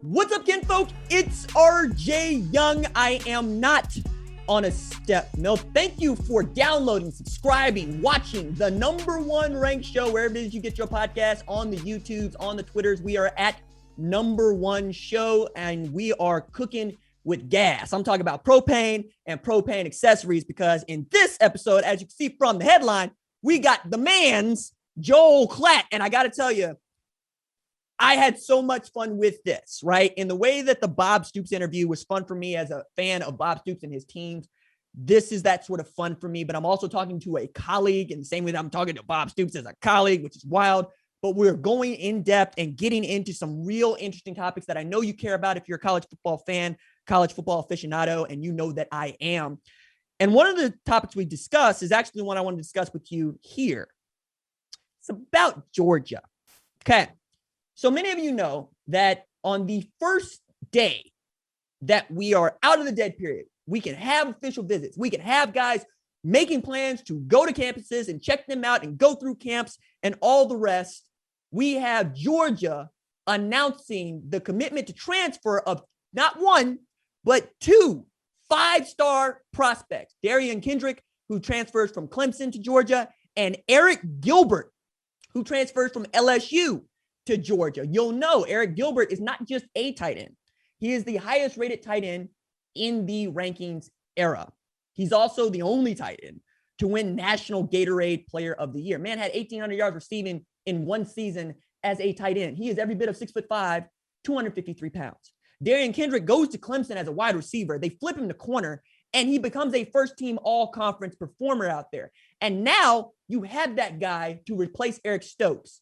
What's up, kinfolk? It's RJ Young. I am not on a step mill. Thank you for downloading, subscribing, watching the number one ranked show, wherever it is you get your podcast, on the YouTubes, on the Twitters. We are at number one show, and we are cooking with gas. I'm talking about propane and propane accessories, because in this episode, as you can see from the headline, we got the man's Joel Klatt. And I got to tell you, I had so much fun with this, right? In the way that the Bob Stoops interview was fun for me as a fan of Bob Stoops and his teams. This is that sort of fun for me, but I'm also talking to a colleague in the same way that I'm talking to Bob Stoops as a colleague, which is wild. But we're going in depth and getting into some real interesting topics that I know you care about if you're a college football fan, college football aficionado, and you know that I am. And one of the topics we discuss is actually the one I want to discuss with you here. It's about Georgia. Okay. So many of you know that on the first day that we are out of the dead period, we can have official visits. We can have guys making plans to go to campuses and check them out and go through camps and all the rest. We have Georgia announcing the commitment to transfer of not one, but two five-star prospects. Darian Kendrick, who transfers from Clemson to Georgia, and Eric Gilbert, who transfers from LSU to Georgia. You'll know Eric Gilbert is not just a tight end. He is the highest rated tight end in the rankings era. He's also the only tight end to win National Gatorade Player of the Year. Man had 1,800 yards receiving in one season as a tight end. He is every bit of 6'5", 253 pounds. Darian Kendrick goes to Clemson as a wide receiver. They flip him to corner, and he becomes a first-team all-conference performer out there. And now you have that guy to replace Eric Stokes.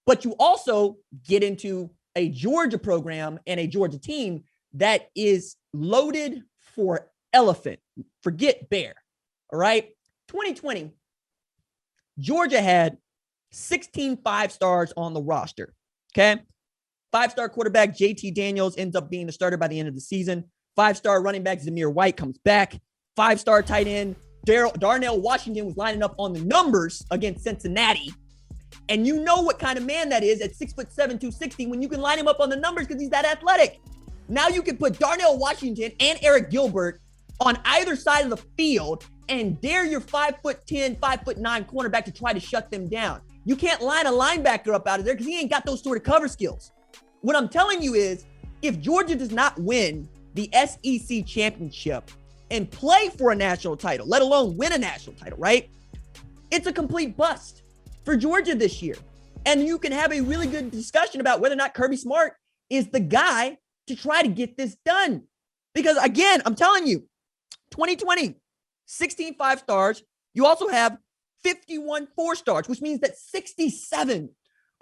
But you also get into a Georgia program and a Georgia team that is loaded for elephant. Forget bear. All right. 2020, Georgia had 16 5-stars on the roster. Okay. 5-star quarterback JT Daniels ends up being the starter by the end of the season. 5-star running back Zamir White comes back. 5-star tight end Darnell Washington was lining up on the numbers against Cincinnati. And you know what kind of man that is at 6'7", 260 when you can line him up on the numbers because he's that athletic. Now you can put Darnell Washington and Eric Gilbert on either side of the field and dare your 5'10", 5'9" cornerback to try to shut them down. You can't line a linebacker up out of there because he ain't got those sort of cover skills. What I'm telling you is, if Georgia does not win the SEC championship and play for a national title, let alone win a national title, right? It's a complete bust for Georgia this year. And you can have a really good discussion about whether or not Kirby Smart is the guy to try to get this done. Because again, I'm telling you, 2020, 16 5-stars. You also have 51 4-stars, which means that 67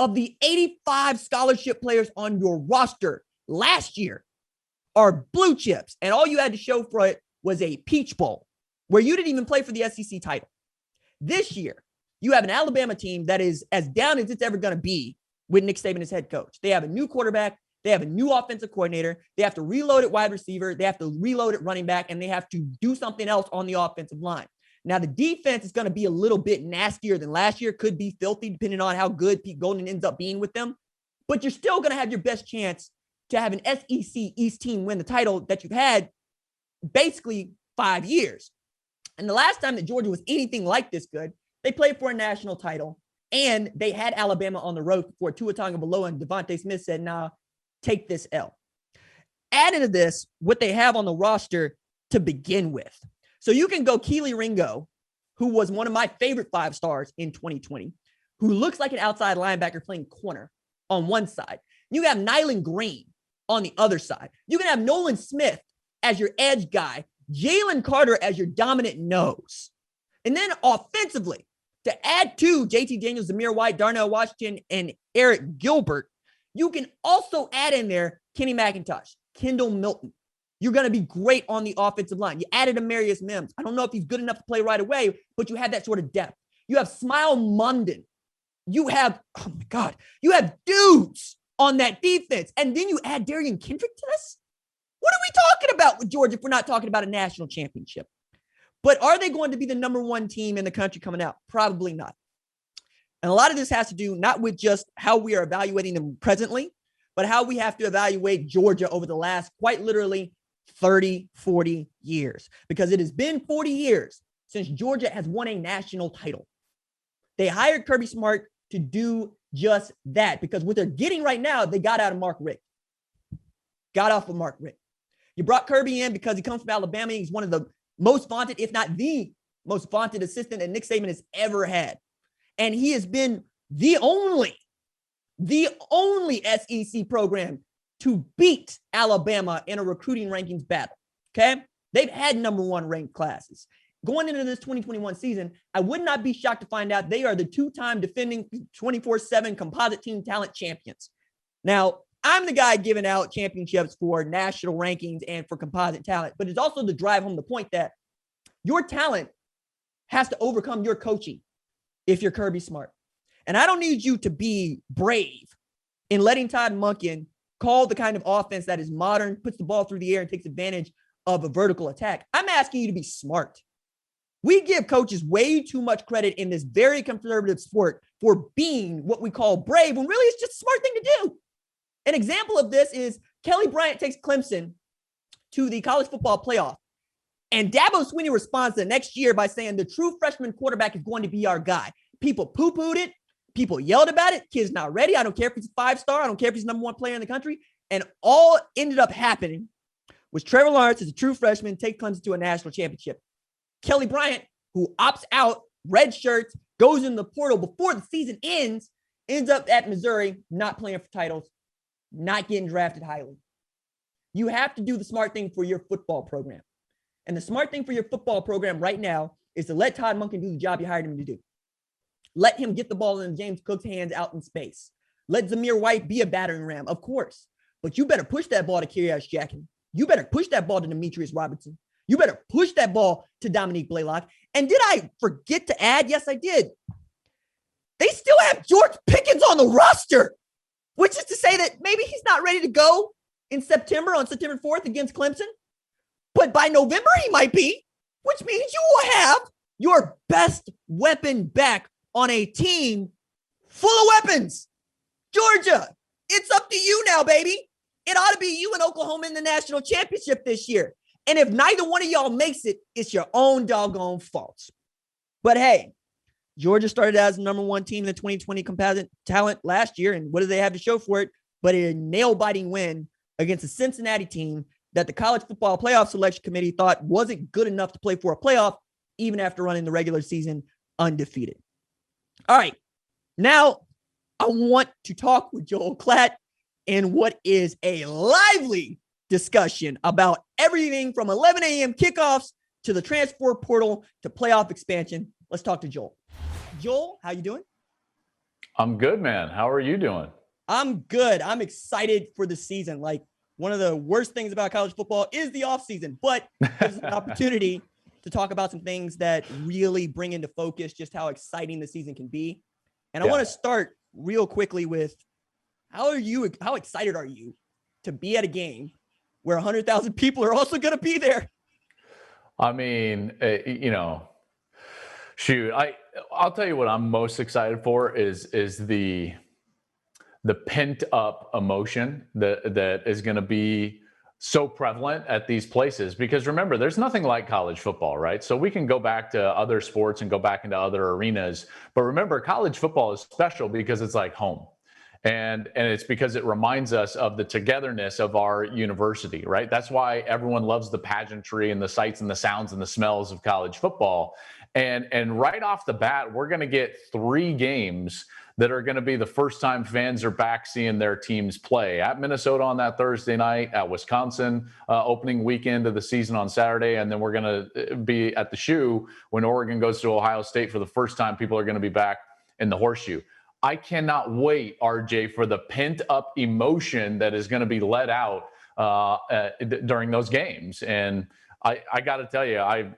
of the 85 scholarship players on your roster last year are blue chips. And all you had to show for it was a Peach Bowl, where you didn't even play for the SEC title. This year, you have an Alabama team that is as down as it's ever going to be with Nick Saban as head coach. They have a new quarterback. They have a new offensive coordinator. They have to reload at wide receiver. They have to reload at running back, and they have to do something else on the offensive line. Now, the defense is going to be a little bit nastier than last year, could be filthy depending on how good Pete Golden ends up being with them. But you're still going to have your best chance to have an SEC East team win the title that you've had basically 5 years. And the last time that Georgia was anything like this good, they played for a national title, and they had Alabama on the road before Tua Tagovailoa and Devontae Smith said, nah, take this L. Add into this what they have on the roster to begin with. So you can go Keely Ringo, who was one of my favorite 5-stars in 2020, who looks like an outside linebacker playing corner on one side. You have Nyland Green on the other side. You can have Nolan Smith as your edge guy, Jalen Carter as your dominant nose. And then offensively, to add to JT Daniels, Zamir White, Darnell Washington, and Eric Gilbert, you can also add in there Kenny McIntosh, Kendall Milton. You're going to be great on the offensive line. You added Amarius Mims. I don't know if he's good enough to play right away, but you have that sort of depth. You have Smile Munden. You have, oh my God, you have dudes on that defense. And then you add Darian Kendrick to this? What are we talking about with Georgia if we're not talking about a national championship? But are they going to be the number one team in the country coming out? Probably not. And a lot of this has to do not with just how we are evaluating them presently, but how we have to evaluate Georgia over the last quite literally 30, 40 years, because it has been 40 years since Georgia has won a national title. They hired Kirby Smart to do just that, because what they're getting right now, they got out of Mark Richt. Got off of Mark Richt. You brought Kirby in because he comes from Alabama. He's one of the most vaunted, if not the most vaunted assistant that Nick Saban has ever had. And he has been the only SEC program to beat Alabama in a recruiting rankings battle. Okay? They've had number one ranked classes. Going into this 2021 season, I would not be shocked to find out they are the two-time defending 24/7 composite team talent champions. Now, I'm the guy giving out championships for national rankings and for composite talent, but it's also to drive home the point that your talent has to overcome your coaching if you're Kirby Smart. And I don't need you to be brave in letting Todd Monken call the kind of offense that is modern, puts the ball through the air, and takes advantage of a vertical attack. I'm asking you to be smart. We give coaches way too much credit in this very conservative sport for being what we call brave, when really it's just a smart thing to do. An example of this is Kelly Bryant takes Clemson to the college football playoff. And Dabo Swinney responds the next year by saying the true freshman quarterback is going to be our guy. People poo-pooed it. People yelled about it. Kid's not ready. I don't care if he's a five-star. I don't care if he's number one player in the country. And all ended up happening was Trevor Lawrence, as a true freshman, take Clemson to a national championship. Kelly Bryant, who opts out, red shirts, goes in the portal before the season ends up at Missouri, not playing for titles, not getting drafted highly. You have to do the smart thing for your football program. And the smart thing for your football program right now is to let Todd Monken do the job you hired him to do. Let him get the ball in James Cook's hands out in space. Let Zamir White be a battering ram, of course. But you better push that ball to Kyrgios Jackson. You better push that ball to Demetrius Robertson. You better push that ball to Dominique Blaylock. And did I forget to add? Yes, I did. They still have George Pickens on the roster, which is to say that maybe he's not ready to go in September, on September 4th against Clemson. But by November, he might be, which means you will have your best weapon back on a team full of weapons. Georgia, it's up to you now, baby. It ought to be you and Oklahoma in the national championship this year. And if neither one of y'all makes it, it's your own doggone fault. But hey, Georgia started as the number one team in the 2020 composite talent last year. And what do they have to show for it? But a nail-biting win against a Cincinnati team that the college football playoff selection committee thought wasn't good enough to play for a playoff, even after running the regular season undefeated. All right, now I want to talk with Joel Klatt in what is a lively discussion about everything from 11 a.m. kickoffs to the transfer portal to playoff expansion. Let's talk to Joel. Joel, how you doing? I'm good, man. How are you doing? I'm good. I'm excited for the season. Like, one of the worst things about college football is the offseason, but there's an opportunity to talk about some things that really bring into focus just how exciting the season can be. And I want to start real quickly with how excited are you to be at a game where 100,000 people are also going to be there? I mean, shoot, I'll tell you what I'm most excited for is the pent up emotion that is going to be so prevalent at these places. Because remember, there's nothing like college football, right? So we can go back to other sports and go back into other arenas. But remember, college football is special because it's like home. And it's because it reminds us of the togetherness of our university, right? That's why everyone loves the pageantry and the sights and the sounds and the smells of college football. And right off the bat, we're going to get 3 games that are going to be the first time fans are back seeing their teams play. At Minnesota on that Thursday night, at Wisconsin opening weekend of the season on Saturday, and then we're going to be at the Shoe when Oregon goes to Ohio State for the first time. People are going to be back in the Horseshoe. I cannot wait, RJ, for the pent-up emotion that is going to be let out during those games. And I got to tell you,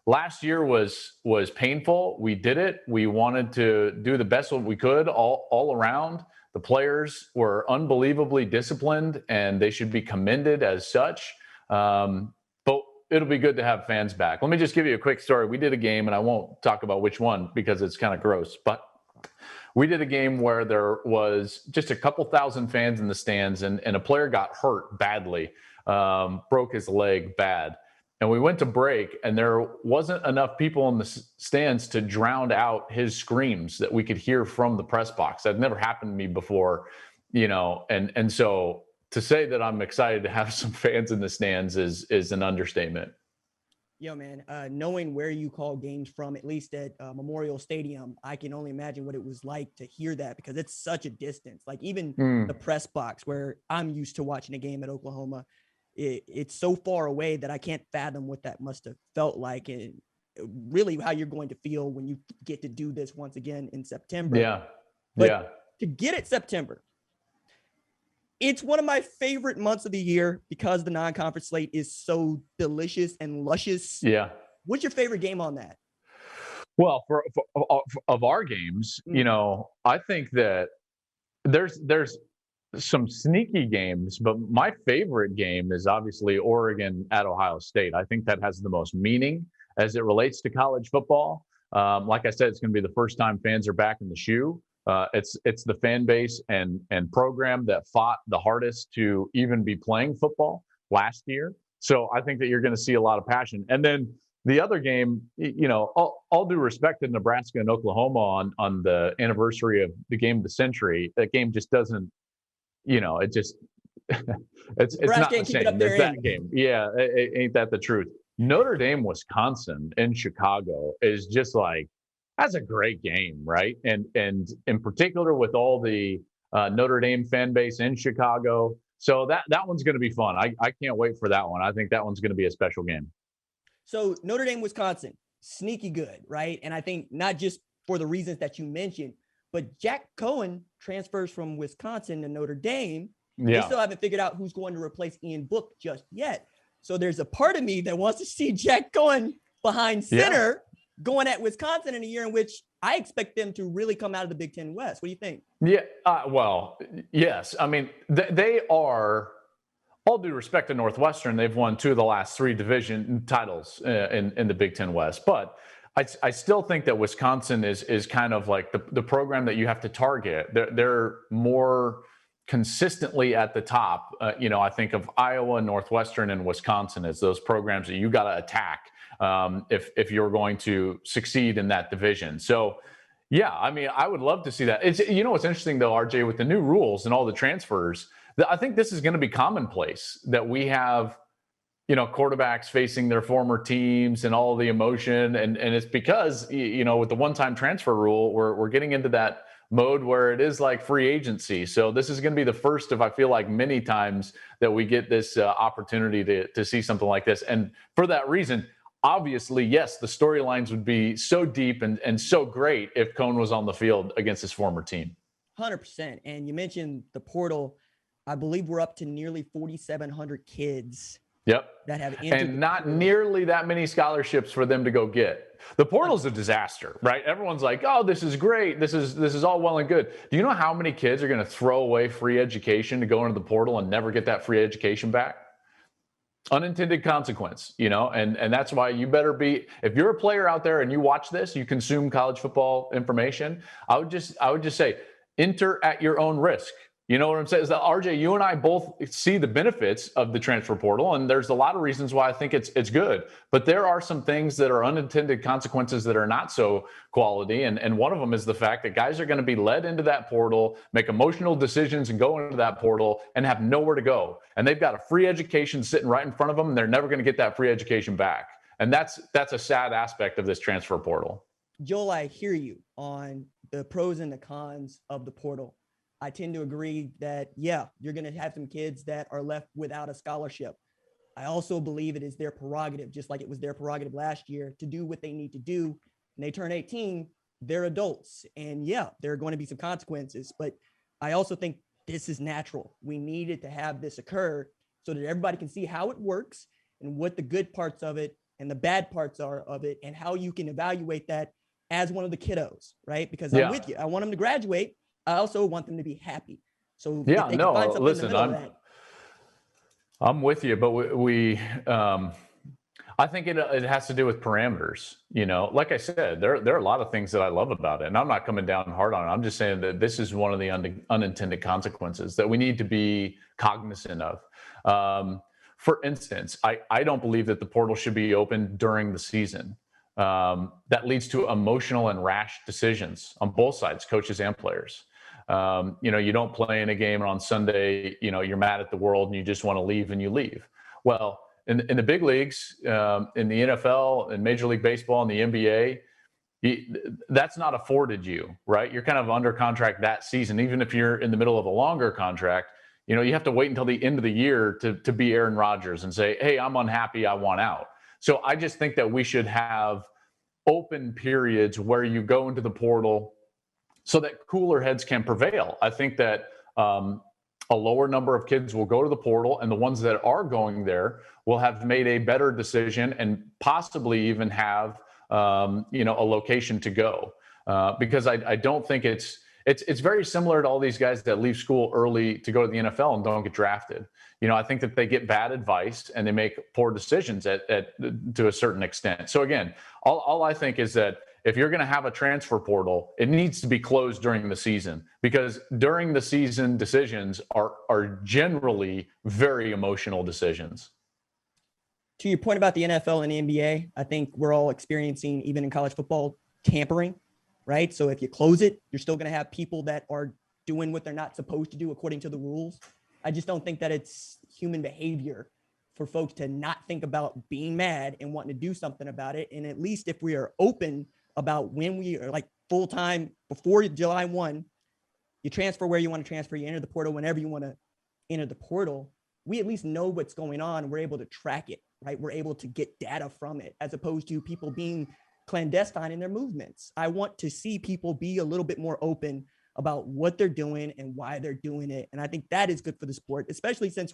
last year was painful. We did it. We wanted to do the best we could all around. The players were unbelievably disciplined, and they should be commended as such. But it'll be good to have fans back. Let me just give you a quick story. We did a game, and I won't talk about which one because it's kind of gross. But We did a game where there was just a couple thousand fans in the stands, and a player got hurt badly, broke his leg bad. And we went to break, and there wasn't enough people in the stands to drown out his screams that we could hear from the press box. That never happened to me before, and so to say that I'm excited to have some fans in the stands is an understatement. Yo, man, knowing where you call games from, at least at Memorial Stadium, I can only imagine what it was like to hear that, because it's such a distance. Like even the press box where I'm used to watching a game at Oklahoma, it's so far away that I can't fathom what that must have felt like, and really how you're going to feel when you get to do this once again in September. Yeah. But to get it September, it's one of my favorite months of the year because the non-conference slate is so delicious and luscious. Yeah. What's your favorite game on that? Well, for of our games, I think that there's some sneaky games, but my favorite game is obviously Oregon at Ohio State. I think that has the most meaning as it relates to college football. Like I said, it's going to be the first time fans are back in the shoe. It's the fan base and program that fought the hardest to even be playing football last year. So I think that you're going to see a lot of passion. And then the other game, all due respect to Nebraska and Oklahoma on the anniversary of the game of the century, that game just doesn't, it just it's not the same. It's that game. Yeah, ain't that the truth? Notre Dame, Wisconsin in Chicago is just like, that's a great game, right? And in particular with all the Notre Dame fan base in Chicago. So that one's going to be fun. I can't wait for that one. I think that one's going to be a special game. So Notre Dame, Wisconsin, sneaky good, right? And I think not just for the reasons that you mentioned, but Jack Cohen transfers from Wisconsin to Notre Dame. Yeah. They still haven't figured out who's going to replace Ian Book just yet. So there's a part of me that wants to see Jack Cohen behind center going at Wisconsin in a year in which I expect them to really come out of the Big Ten West. What do you think? Yeah, well, yes. I mean, they are, all due respect to Northwestern, they've won 2 of the last 3 division titles in the Big Ten West. But I still think that Wisconsin is kind of like the program that you have to target. They're more consistently at the top. I think of Iowa, Northwestern, and Wisconsin as those programs that you got to attack if you're going to succeed in that division. So, yeah, I mean, I would love to see that. It's what's interesting though, RJ, with the new rules and all the transfers, I think this is going to be commonplace that we have, quarterbacks facing their former teams and all the emotion, and it's because with the one-time transfer rule, we're getting into that mode where it is like free agency. So this is going to be the first of, I feel like, many times that we get this opportunity to see something like this. And for that reason, obviously, yes, the storylines would be so deep and so great if Cohen was on the field against his former team. 100%. And you mentioned the portal. I believe we're up to nearly 4,700 kids. Yep. That have entered, and not nearly that many scholarships for them to go get. The portal's a disaster, right? Everyone's like, "Oh, this is great. This is all well and good." Do you know how many kids are going to throw away free education to go into the portal and never get that free education back? Unintended consequence, and that's why you better be, if you're a player out there and you watch this, you consume college football information, I would just say enter at your own risk. You know what I'm saying? Is that, RJ, you and I both see the benefits of the transfer portal, and there's a lot of reasons why I think it's good. But there are some things that are unintended consequences that are not so quality, and one of them is the fact that guys are going to be led into that portal, make emotional decisions, and go into that portal and have nowhere to go. And they've got a free education sitting right in front of them, and they're never going to get that free education back. And that's a sad aspect of this transfer portal. Joel, I hear you on the pros and the cons of the portal. I tend to agree that, yeah, you're going to have some kids that are left without a scholarship. I also believe it is their prerogative, just like it was their prerogative last year, to do what they need to do. When they turn 18, they're adults. And yeah, there are going to be some consequences. But I also think this is natural. We needed to have this occur so that everybody can see how it works and what the good parts of it and the bad parts are of it, and how you can evaluate that as one of the kiddos, right? Because I'm with you. I want them to graduate. I also want them to be happy. So yeah, no, listen, I'm with you, but I think it has to do with parameters. Like I said, there are a lot of things that I love about it, and I'm not coming down hard on it. I'm just saying that this is one of the unintended consequences that we need to be cognizant of. For instance, I don't believe that the portal should be open during the season. That leads to emotional and rash decisions on both sides, coaches and players. You don't play in a game, and on Sunday, you're mad at the world and you just want to leave, and you leave. Well, in the big leagues, in the NFL, in Major League Baseball, and the NBA, that's not afforded you, right? You're kind of under contract that season. Even if you're in the middle of a longer contract, you have to wait until the end of the year to be Aaron Rodgers and say, hey, I'm unhappy, I want out. So I just think that we should have open periods where you go into the portal so that cooler heads can prevail. I think that a lower number of kids will go to the portal, and the ones that are going there will have made a better decision and possibly even have a location to go. Because I don't think it's very similar to all these guys that leave school early to go to the NFL and don't get drafted. I think that they get bad advice and they make poor decisions to a certain extent. So again, all I think is that if you're going to have a transfer portal, it needs to be closed during the season, because during the season decisions are generally very emotional decisions. To your point about the NFL and the NBA, I think we're all experiencing, even in college football, tampering, right? So if you close it, you're still going to have people that are doing what they're not supposed to do according to the rules. I just don't think that it's human behavior for folks to not think about being mad and wanting to do something about it. And at least if we are open about when we are like full time before July 1, you transfer where you want to transfer, you enter the portal whenever you want to enter the portal. We at least know what's going on. We're able to track it, right? We're able to get data from it, as opposed to people being clandestine in their movements. I want to see people be a little bit more open about what they're doing and why they're doing it. And I think that is good for the sport, especially since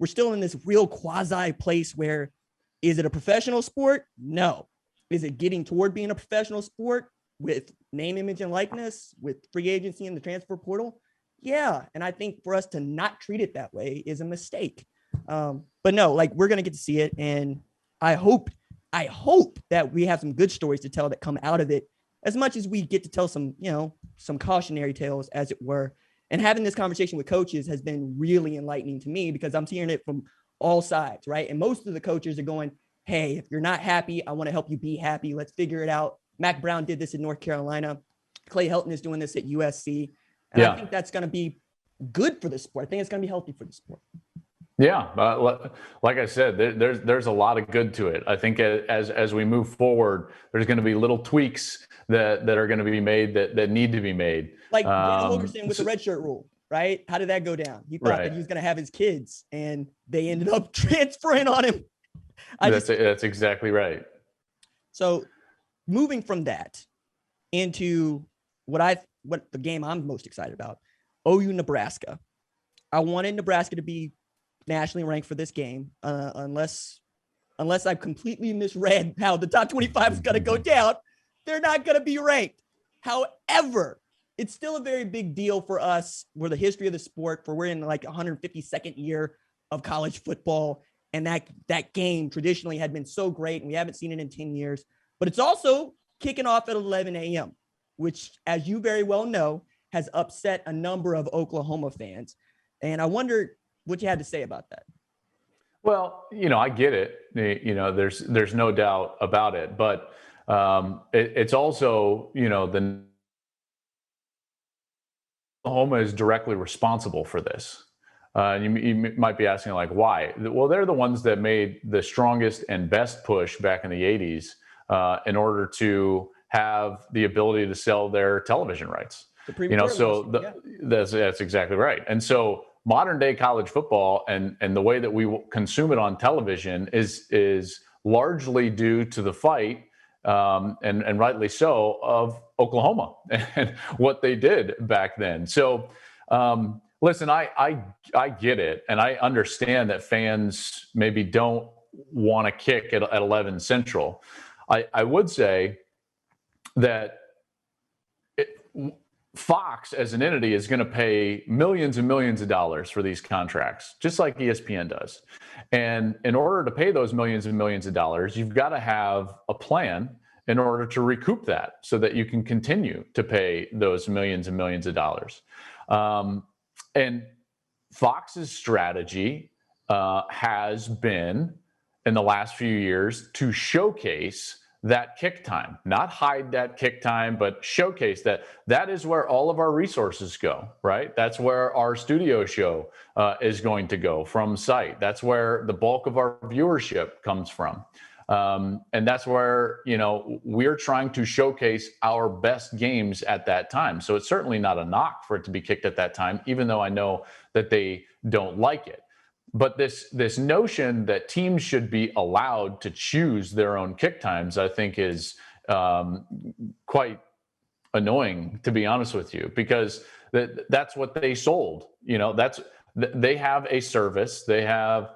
we're still in this real quasi place where, is it a professional sport? No. Is it getting toward being a professional sport with name, image, and likeness, with free agency and the transfer portal? Yeah. And I think for us to not treat it that way is a mistake. But no, like, we're going to get to see it. And I hope that we have some good stories to tell that come out of it, as much as we get to tell some cautionary tales, as it were. And having this conversation with coaches has been really enlightening to me, because I'm hearing it from all sides, right? And most of the coaches are going, hey, if you're not happy, I want to help you be happy. Let's figure it out. Mac Brown did this in North Carolina. Clay Helton is doing this at USC. And I think that's going to be good for the sport. I think it's going to be healthy for the sport. Yeah, like I said, there's a lot of good to it. I think as we move forward, there's going to be little tweaks that are going to be made that need to be made. Like Dana Wilkerson with the red shirt rule, right? How did that go down? He thought that he was going to have his kids, and they ended up transferring on him. That's exactly right. So moving from that into what the game I'm most excited about, OU Nebraska. I wanted Nebraska to be nationally ranked for this game, unless I've completely misread how the top 25 is going to go down. They're not going to be ranked. However, it's still a very big deal for us. We're the history of the sport, for we're in like 152nd year of college football. And that game traditionally had been so great, and we haven't seen it in 10 years. But it's also kicking off at 11 a.m., which, as you very well know, has upset a number of Oklahoma fans. And I wonder what you had to say about that. Well, I get it. There's no doubt about it. But it's also, the Oklahoma is directly responsible for this. You might be asking, like, why? Well, they're the ones that made the strongest and best push back in the 80s in order to have the ability to sell their television rights. That's exactly right. And so modern day college football and the way that we consume it on television is largely due to the fight, and rightly so, of Oklahoma and what they did back then. So, listen, I get it, and I understand that fans maybe don't want to kick at 11 Central. I would say that Fox as an entity is going to pay millions and millions of dollars for these contracts, just like ESPN does. And in order to pay those millions and millions of dollars, you've got to have a plan in order to recoup that so that you can continue to pay those millions and millions of dollars. And Fox's strategy has been in the last few years to showcase that kick time, not hide that kick time, but showcase that. That is where all of our resources go, right? That's where our studio show is going to go from site. That's where the bulk of our viewership comes from. And that's where, we're trying to showcase our best games at that time. So it's certainly not a knock for it to be kicked at that time, even though I know that they don't like it. But this notion that teams should be allowed to choose their own kick times, I think, is quite annoying, to be honest with you, because that's what they sold. They have a service, they have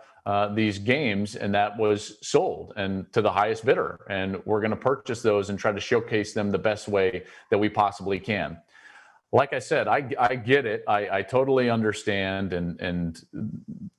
these games, and that was sold and to the highest bidder. And we're going to purchase those and try to showcase them the best way that we possibly can. Like I said, I get it. I totally understand. And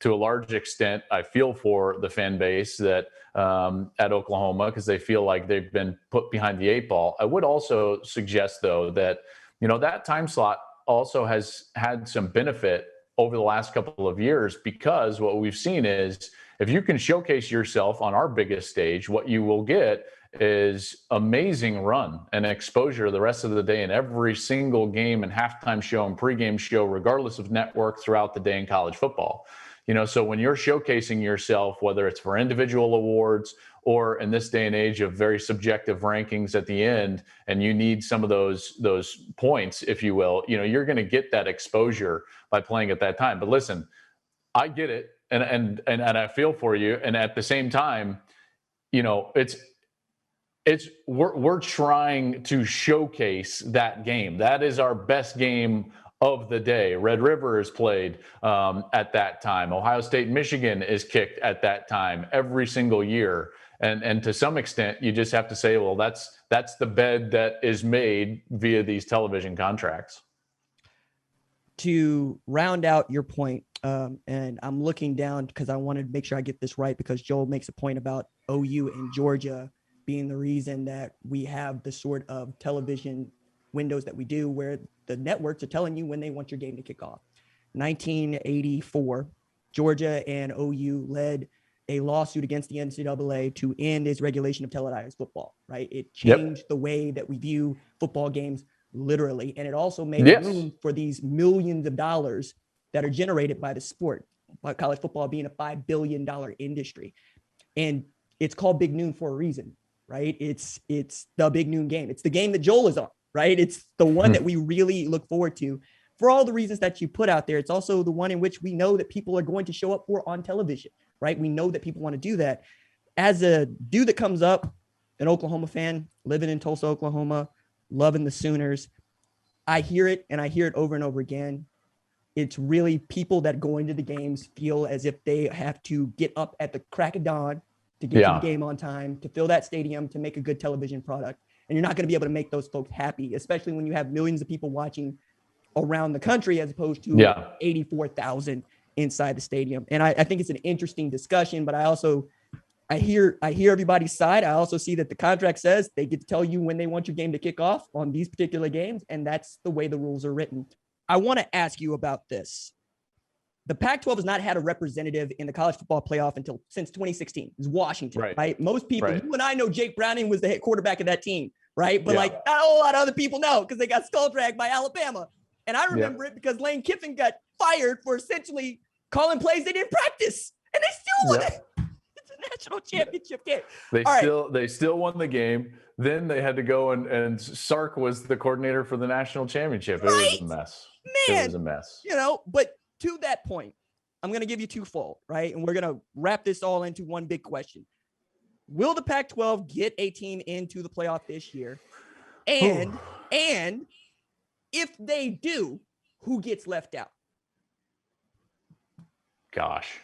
to a large extent, I feel for the fan base that at Oklahoma, because they feel like they've been put behind the eight ball. I would also suggest, though, that, that time slot also has had some benefit over the last couple of years, because what we've seen is if you can showcase yourself on our biggest stage, what you will get is amazing run and exposure the rest of the day in every single game and halftime show and pregame show, regardless of network, throughout the day in college football. So when you're showcasing yourself, whether it's for individual awards or in this day and age of very subjective rankings at the end, and you need some of those points, if you will, you're going to get that exposure by playing at that time. But listen, I get it, and I feel for you, and at the same time, we're trying to showcase that game. That is our best game of the day. Red River is played at that time. Ohio State, Michigan is kicked at that time every single year. And to some extent, you just have to say, well, that's the bed that is made via these television contracts. To round out your point, and I'm looking down because I wanted to make sure I get this right, because Joel makes a point about OU and Georgia being the reason that we have the sort of television windows that we do, where the networks are telling you when they want your game to kick off. 1984, Georgia and OU led a lawsuit against the NCAA to end its regulation of televised football, right? It changed the way that we view football games, literally. And it also made room for these millions of dollars that are generated by the sport, by college football being a $5 billion industry. And it's called Big Noon for a reason, right? It's the Big Noon game. It's the game that Joel is on, right? It's the one that we really look forward to for all the reasons that you put out there. It's also the one in which we know that people are going to show up for on television, right? We know that people want to do that. As a dude that comes up, an Oklahoma fan, living in Tulsa, Oklahoma, loving the Sooners, I hear it, and I hear it over and over again. It's really people that go into the games feel as if they have to get up at the crack of dawn to get to the game on time, to fill that stadium, to make a good television product. And you're not going to be able to make those folks happy, especially when you have millions of people watching around the country as opposed to 84,000 inside the stadium. And I think it's an interesting discussion, but I hear everybody's side. I also see that the contract says they get to tell you when they want your game to kick off on these particular games, and that's the way the rules are written. I want to ask you about this. The Pac-12 has not had a representative in the college football playoff since 2016. It's Washington, right? Most people, you and I know Jake Browning was the head quarterback of that team, right? But not a whole lot of other people know, because they got skull dragged by Alabama. And I remember it because Lane Kiffin got fired for essentially calling plays they didn't practice, and they still won it. It's a national championship game. They still won the game. Then they had to go and Sark was the coordinator for the national championship. It was a mess. Man, it was a mess. But to that point, I'm going to give you twofold, right? And we're going to wrap this all into one big question. Will the Pac-12 get a team into the playoff this year? And if they do, who gets left out? Gosh.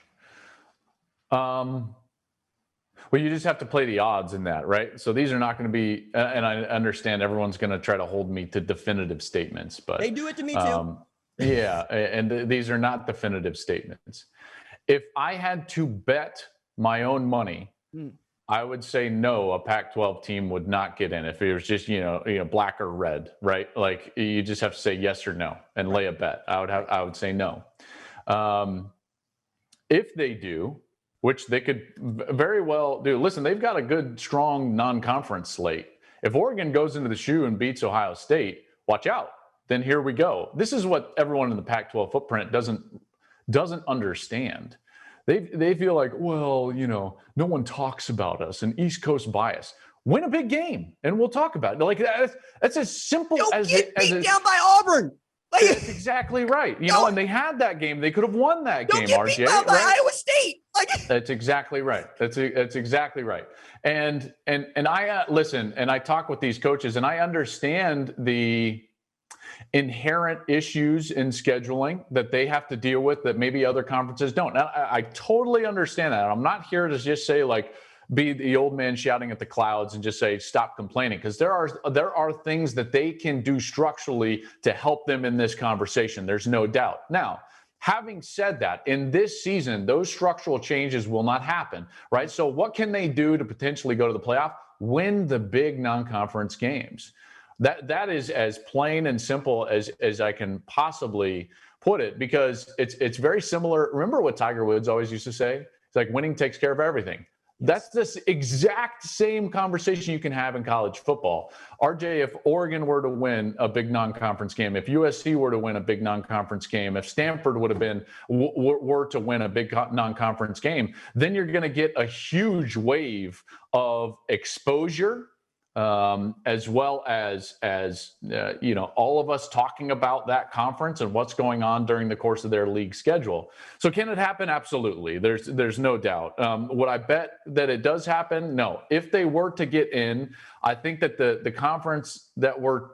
Well, you just have to play the odds in that, right? So these are not going to be, and I understand everyone's going to try to hold me to definitive statements, but They do it to me too. Yeah, and these are not definitive statements. If I had to bet my own money, I would say no, a Pac-12 team would not get in if it was just, black or red, right? Like you just have to say yes or no and lay a bet. I would say no. If they do, which they could very well do. Listen, they've got a good, strong non-conference slate. If Oregon goes into the shoe and beats Ohio State, watch out. Then here we go. This is what everyone in the Pac-12 footprint doesn't understand. They feel like, well, no one talks about us and East Coast bias. Win a big game and we'll talk about it. Like that's as simple as get beat down by Auburn. That's exactly right. And they had that game. They could have won that game, RJ. Beat down by Iowa State. That's exactly right. That's exactly right. And I listen, and I talk with these coaches, and I understand the inherent issues in scheduling that they have to deal with that maybe other conferences don't. I totally understand that. I'm not here to just say be the old man shouting at the clouds and just say stop complaining, because there are things that they can do structurally to help them in this conversation. There's no doubt. Now, having said that, in this season, those structural changes will not happen, right? So what can they do to potentially go to the playoff? Win the big non-conference games. That is as plain and simple as I can possibly put it, because it's very similar. Remember what Tiger Woods always used to say? It's like winning takes care of everything. That's this exact same conversation you can have in college football. RJ, if Oregon were to win a big non-conference game, if USC were to win a big non-conference game, if Stanford were to win a big non-conference game, then you're going to get a huge wave of exposure, as well as all of us talking about that conference and what's going on during the course of their league schedule. So can it happen? Absolutely. There's no doubt. Would I bet that it does happen? No. If they were to get in, I think that the conference that would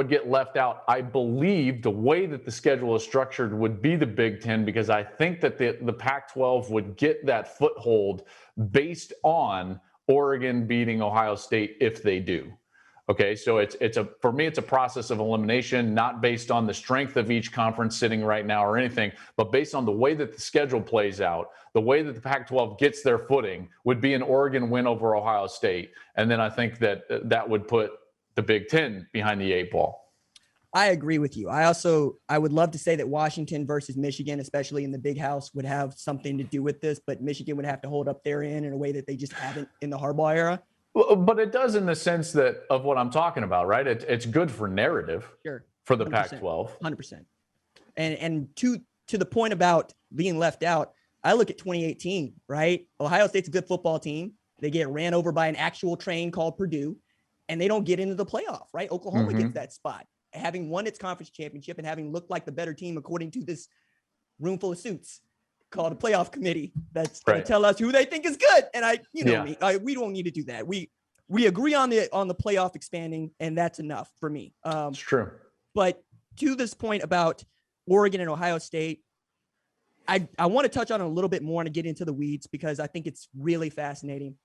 get left out, I believe the way that the schedule is structured would be the Big Ten, because I think that the Pac-12 would get that foothold based on Oregon beating Ohio State if they do. Okay, so for me, it's a process of elimination, not based on the strength of each conference sitting right now or anything, but based on the way that the schedule plays out, the way that the Pac-12 gets their footing would be an Oregon win over Ohio State. And then I think that would put the Big Ten behind the 8 ball. I agree with you. I would love to say that Washington versus Michigan, especially in the Big House, would have something to do with this, but Michigan would have to hold up their end in a way that they just haven't in the Harbaugh era. Well, but it does in the sense of what I'm talking about, right? It's good for narrative. Sure. For the Pac-12. 100%. And to the point about being left out, I look at 2018, right? Ohio State's a good football team. They get ran over by an actual train called Purdue, and they don't get into the playoff, right? Oklahoma gets that spot, having won its conference championship and having looked like the better team according to this room full of suits called a playoff committee that's going to tell us who they think is good. And we don't need to do that. We agree on the playoff expanding, and that's enough for me. It's true. But to this point about Oregon and Ohio State, I want to touch on it a little bit more and get into the weeds, because I think it's really fascinating.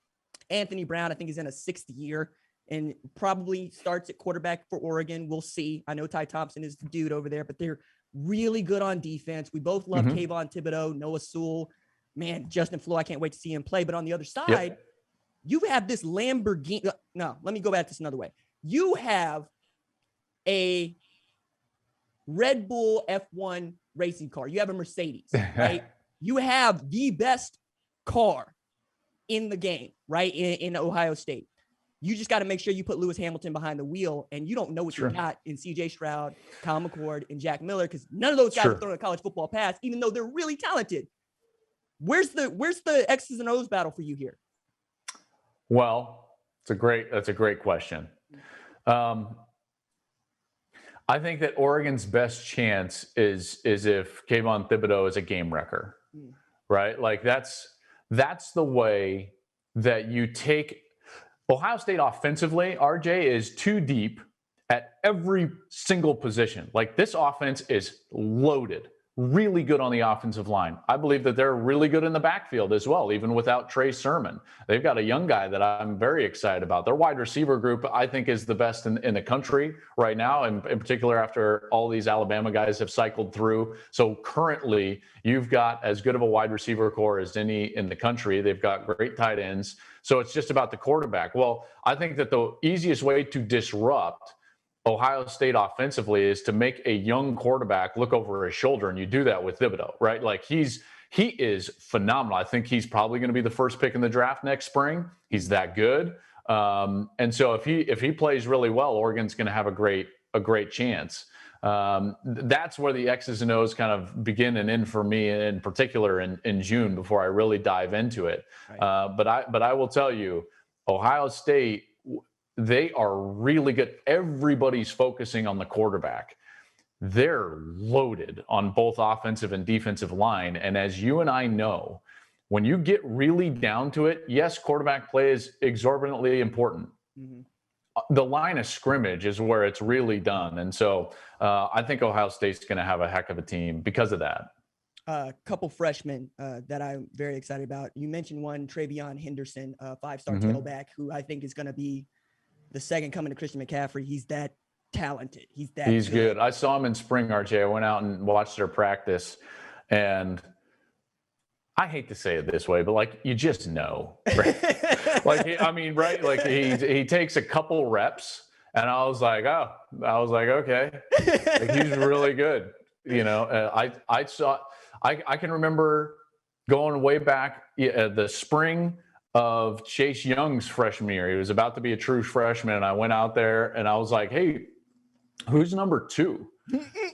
Anthony Brown, I think, is in a 6th year and probably starts at quarterback for Oregon. We'll see. I know Ty Thompson is the dude over there, but they're really good on defense. We both love Kayvon Thibodeau, Noah Sewell. Man, Justin Flo, I can't wait to see him play. But on the other side, you have this Lamborghini. No, let me go back to this another way. You have a Red Bull F1 racing car. You have a Mercedes, right? You have the best car in the game, right? In Ohio State. You just got to make sure you put Lewis Hamilton behind the wheel, and you don't know what you got in CJ Stroud, Kyle McCord, and Jack Miller, because none of those guys are throwing a college football pass, even though they're really talented. Where's the X's and O's battle for you here? Well, that's a great question. I think that Oregon's best chance is if Kayvon Thibodeau is a game wrecker, right? Like that's the way that you take. Ohio State offensively, RJ, is too deep at every single position. Like this offense is loaded really good on the offensive line. I believe that they're really good in the backfield as well, even without Trey Sermon. They've got a young guy that I'm very excited about. Their wide receiver group, I think, is the best in the country right now, and in particular after all these Alabama guys have cycled through. So currently, you've got as good of a wide receiver core as any in the country. They've got great tight ends. So it's just about the quarterback. Well, I think that the easiest way to disrupt Ohio State offensively is to make a young quarterback look over his shoulder, and you do that with Thibodeau, right? Like he is phenomenal. I think he's probably going to be the first pick in the draft next spring. He's that good, and so if he plays really well, Oregon's going to have a great chance. That's where the X's and O's kind of begin and end for me, in particular in June, before I really dive into it. Right. But I will tell you, Ohio State, they are really good. Everybody's focusing on the quarterback. They're loaded on both offensive and defensive line. And as you and I know, when you get really down to it, yes, quarterback play is exorbitantly important. Mm-hmm. The line of scrimmage is where it's really done. And so I think Ohio State's going to have a heck of a team because of that. A couple freshmen that I'm very excited about. You mentioned one, Travion Henderson, five-star tailback, who I think is going to be the second coming to Christian McCaffrey. He's that talented. He's good. I saw him in spring, RJ. I went out and watched their practice, and I hate to say it this way, but like, you just know, right? Right? Like he takes a couple reps, and I was like, okay, like, he's really good. You know, I can remember going way back the spring of Chase Young's freshman year. He was about to be a true freshman, and I went out there and I was like, hey, who's number 2?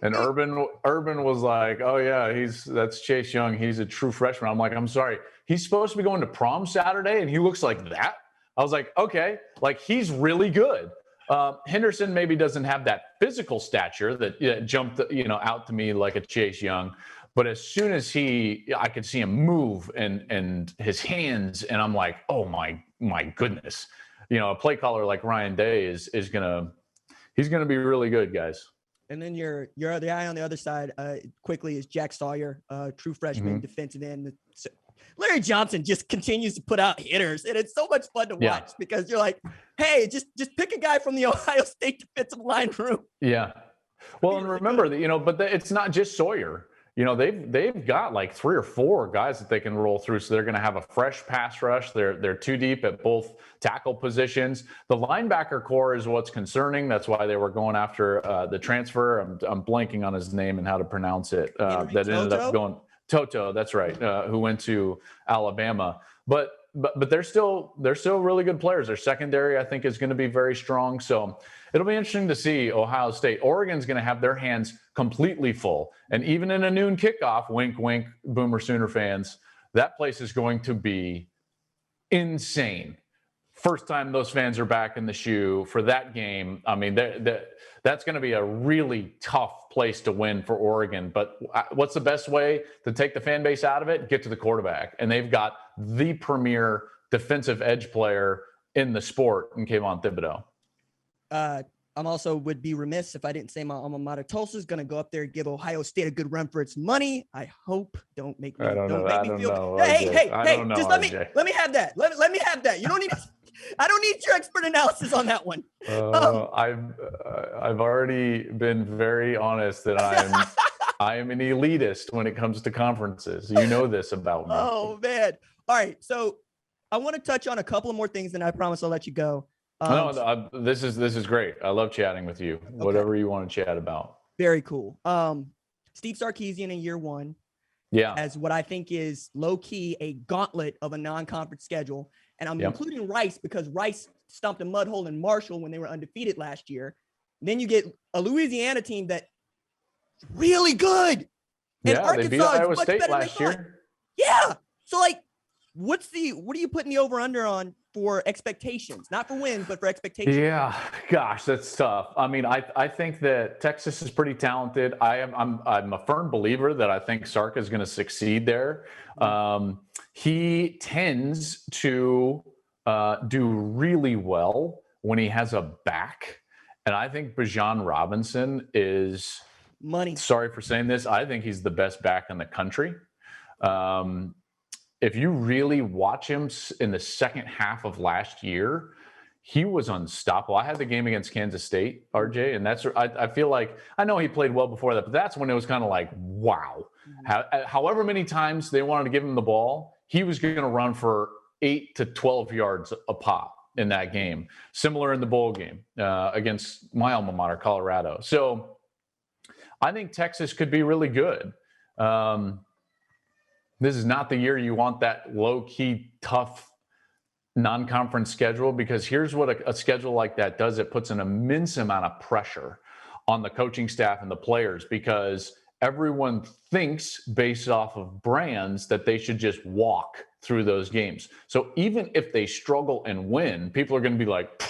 And Urban was like, oh yeah, that's Chase Young. He's a true freshman. I'm like, I'm sorry, he's supposed to be going to prom Saturday and he looks like that? I was like, okay, like, he's really good. Henderson maybe doesn't have that physical stature that jumped, out to me like a Chase Young. But as soon as I could see him move and his hands, and I'm like, oh my goodness, a play caller like Ryan Day he's gonna be really good, guys. And then your other guy on the other side, quickly, is Jack Sawyer, true freshman defensive end. Larry Johnson just continues to put out hitters, and it's so much fun to watch because you're like, hey, just pick a guy from the Ohio State defensive line room. Yeah. Well, and remember that, but it's not just Sawyer. They've got like 3 or 4 guys that they can roll through. So they're going to have a fresh pass rush. They're too deep at both tackle positions. The linebacker core is what's concerning. That's why they were going after the transfer. I'm blanking on his name and how to pronounce it. That ended up going Toto. That's right. Who went to Alabama. But they're still really good players. Their secondary, I think, is going to be very strong. So it'll be interesting to see Ohio State. Oregon's going to have their hands completely full. And even in a noon kickoff, wink, wink, Boomer Sooner fans, that place is going to be insane. First time those fans are back in the shoe for that game. I mean, that's going to be a really tough place to win for Oregon. But what's the best way to take the fan base out of it? Get to the quarterback. And they've got the premier defensive edge player in the sport in Kayvon Thibodeau. I'm also would be remiss if I didn't say my alma mater. Tulsa is going to go up there and give Ohio State a good run for its money. I hope. Don't make me feel. Hey, just let me have that. Let me have that. You don't need. I don't need your expert analysis on that one. I've already been very honest that I am an elitist when it comes to conferences. You know this about me. Oh man. All right. So I want to touch on a couple of more things, and I promise I'll let you go. This is great. I love chatting with you. Okay. Whatever you want to chat about. Very cool. Steve Sarkisian in year 1. Yeah. As what I think is low key a gauntlet of a non-conference schedule. And I'm including Rice because Rice stumped a mud hole in Marshall when they were undefeated last year. And then you get a Louisiana team that's really good. And Arkansas they beat Iowa State last year. Yeah. So what are you putting the over under on for expectations? Not for wins, but for expectations. Yeah, gosh, that's tough. I mean, I think that Texas is pretty talented. I'm a firm believer that I think Sark is going to succeed there. He tends to do really well when he has a back, and I think Bijan Robinson is Money. Sorry for saying this. I think he's the best back in the country. If you really watch him in the second half of last year, he was unstoppable. I had the game against Kansas State, RJ, and I feel like, I know he played well before that, but that's when it was kind of like, wow. However many times they wanted to give him the ball, he was going to run for 8 to 12 yards a pop in that game. Similar in the bowl game against my alma mater, Colorado. So I think Texas could be really good. This is not the year you want that low-key, tough non-conference schedule, because here's what a schedule like that does. It puts an immense amount of pressure on the coaching staff and the players, because everyone thinks based off of brands that they should just walk through those games. So even if they struggle and win, people are going to be like,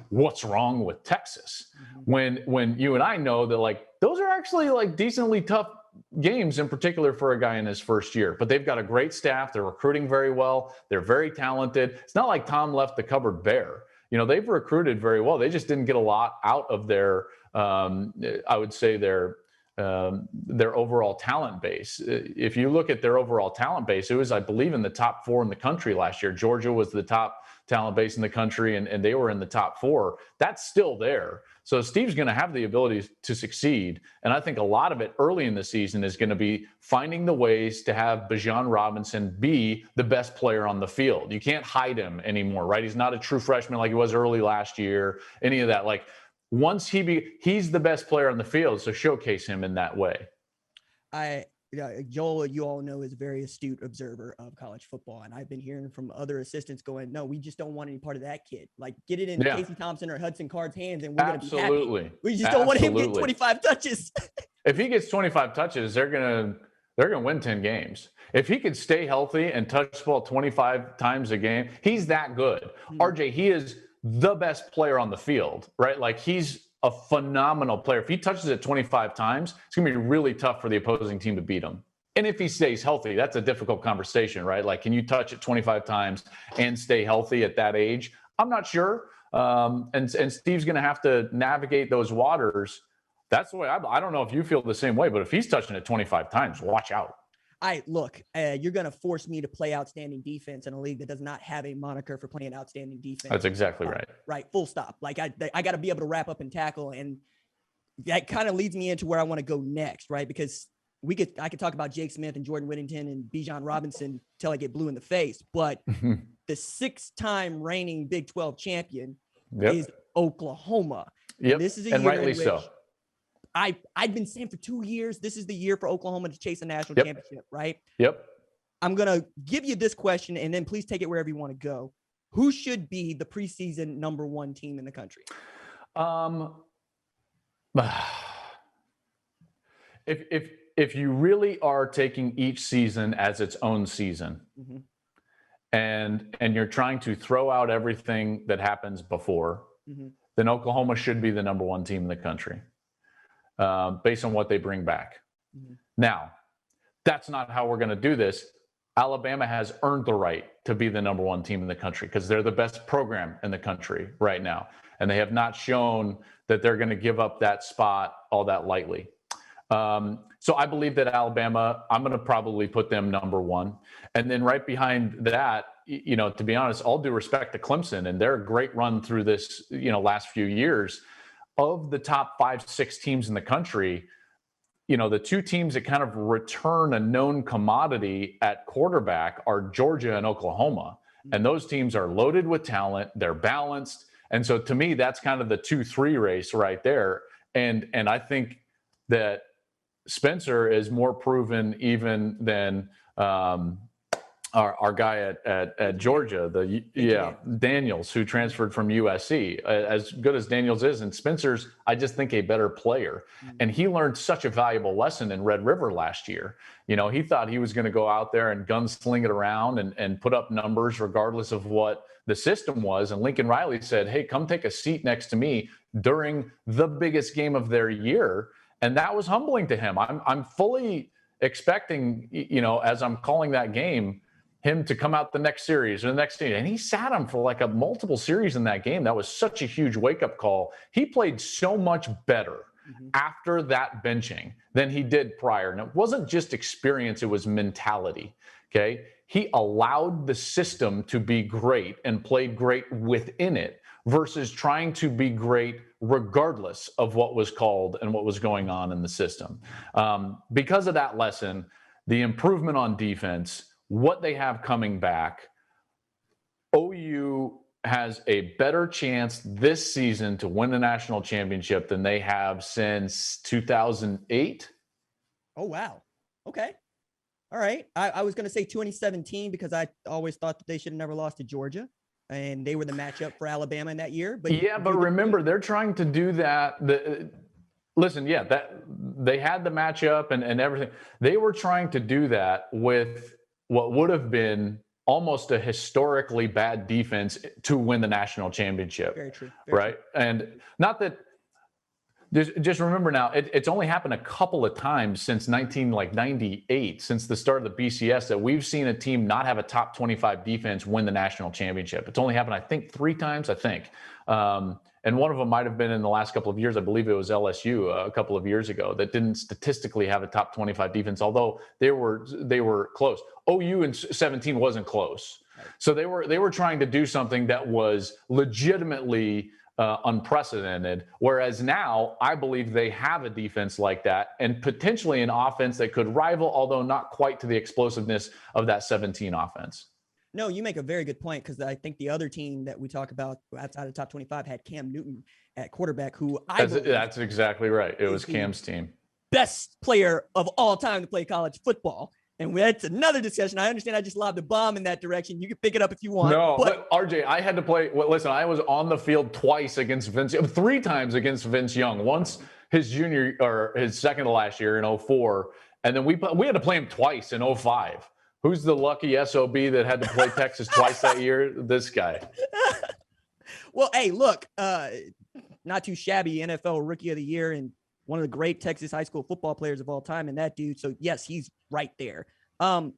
what's wrong with Texas? When you and I know that, like, those are actually like decently tough games, in particular for a guy in his first year. But they've got a great staff. They're recruiting very well. They're very talented. It's not like Tom left the cupboard bare. You know, they've recruited very well. They just didn't get a lot out of their, I would say, their overall talent base. If you look at their overall talent base, it was, I believe, in the top 4 in the country last year. Georgia was the top talent base in the country, and they were in the top 4. That's still there. So Steve's going to have the ability to succeed. And I think a lot of it early in the season is going to be finding the ways to have Bijan Robinson be the best player on the field. You can't hide him anymore, right? He's not a true freshman like he was early last year, any of that. Like, once he's the best player on the field, so showcase him in that way. Joel, you all know, is a very astute observer of college football, and I've been hearing from other assistants going, no, we just don't want any part of that kid. Like, get it in Casey Thompson or Hudson Card's hands, and we're going to be happy. We just don't want him to get 25 touches. If he gets 25 touches, they're going to win 10 games. If he could stay healthy and touch the ball 25 times a game, he's that good. RJ, he is the best player on the field, right? Like, he's a phenomenal player. If he touches it 25 times, it's going to be really tough for the opposing team to beat him. And if he stays healthy, that's a difficult conversation, right? Like, can you touch it 25 times and stay healthy at that age? I'm not sure. And Steve's going to have to navigate those waters. That's the way I don't know if you feel the same way, but if he's touching it 25 times, watch out. You're going to force me to play outstanding defense in a league that does not have a moniker for playing outstanding defense. That's exactly right. Right. Full stop. Like, I got to be able to wrap up and tackle. And that kind of leads me into where I want to go next, right? Because I could talk about Jake Smith and Jordan Whittington and Bijan Robinson till I get blue in the face. But the 6-time reigning Big 12 champion is Oklahoma. Yep. And this is a and year rightly in which so. I've been saying for 2 years, this is the year for Oklahoma to chase a national championship, right? Yep. I'm going to give you this question, and then please take it wherever you want to go. Who should be the preseason number 1 team in the country? If you really are taking each season as its own season, and you're trying to throw out everything that happens before, then Oklahoma should be the number 1 team in the country. Based on what they bring back. Now, that's not how we're going to do this. Alabama has earned the right to be the number 1 team in the country because they're the best program in the country right now. And they have not shown that they're going to give up that spot all that lightly. So I believe that Alabama, I'm going to probably put them number 1. And then right behind that, you know, to be honest, all due respect to Clemson and their great run through this, last few years. Of the top 5-6 teams in the country, the 2 teams that kind of return a known commodity at quarterback are Georgia and Oklahoma. And those teams are loaded with talent. They're balanced. And so to me, that's kind of the 2-3 race right there. And I think that Spencer is more proven even than our guy at Georgia, Daniels, who transferred from USC. As good as Daniels is, and Spencer's, I just think, a better player. And he learned such a valuable lesson in Red River last year. He thought he was going to go out there and gunsling it around and put up numbers regardless of what the system was. And Lincoln Riley said, hey, come take a seat next to me during the biggest game of their year. And that was humbling to him. I'm fully expecting, as I'm calling that game, him to come out the next series or the next series. And he sat him for like a multiple series in that game. That was such a huge wake-up call. He played so much better after that benching than he did prior. And it wasn't just experience, it was mentality. Okay. He allowed the system to be great and played great within it versus trying to be great regardless of what was called and what was going on in the system. Because of that lesson, the improvement on defense, what they have coming back, OU has a better chance this season to win the national championship than they have since 2008. Oh, wow. Okay. All right. I was going to say 2017 because I always thought that they should have never lost to Georgia, and they were the matchup for Alabama in that year. But yeah, but remember, they're trying to do that. Listen, yeah, that they had the matchup and everything. They were trying to do that with what would have been almost a historically bad defense to win the national championship. Very true. Right. True. And not that, just remember now, it's only happened a couple of times since 1998, since the start of the BCS, that we've seen a team not have a top 25 defense win the national championship. It's only happened, I think, 3 times, and one of them might have been in the last couple of years. I believe it was LSU a couple of years ago that didn't statistically have a top 25 defense, although they were close. OU in 17 wasn't close. So they were trying to do something that was legitimately unprecedented, whereas now I believe they have a defense like that and potentially an offense that could rival, although not quite to the explosiveness of that 17 offense. No, you make a very good point, because I think the other team that we talk about outside of the top 25 had Cam Newton at quarterback, who that's exactly right. It was Cam's team. Best player of all time to play college football. And that's another discussion. I understand I just lobbed a bomb in that direction. You can pick it up if you want. No, but RJ, I had to play. Well, listen, I was on the field twice against Vince, 3 times against Vince Young. Once his junior or his second to last year in 2004, and then we had to play him twice in 2005. Who's the lucky SOB that had to play Texas twice that year? This guy. Well, hey, look, not too shabby NFL Rookie of the Year and one of the great Texas high school football players of all time, and that dude. So, yes, he's right there. I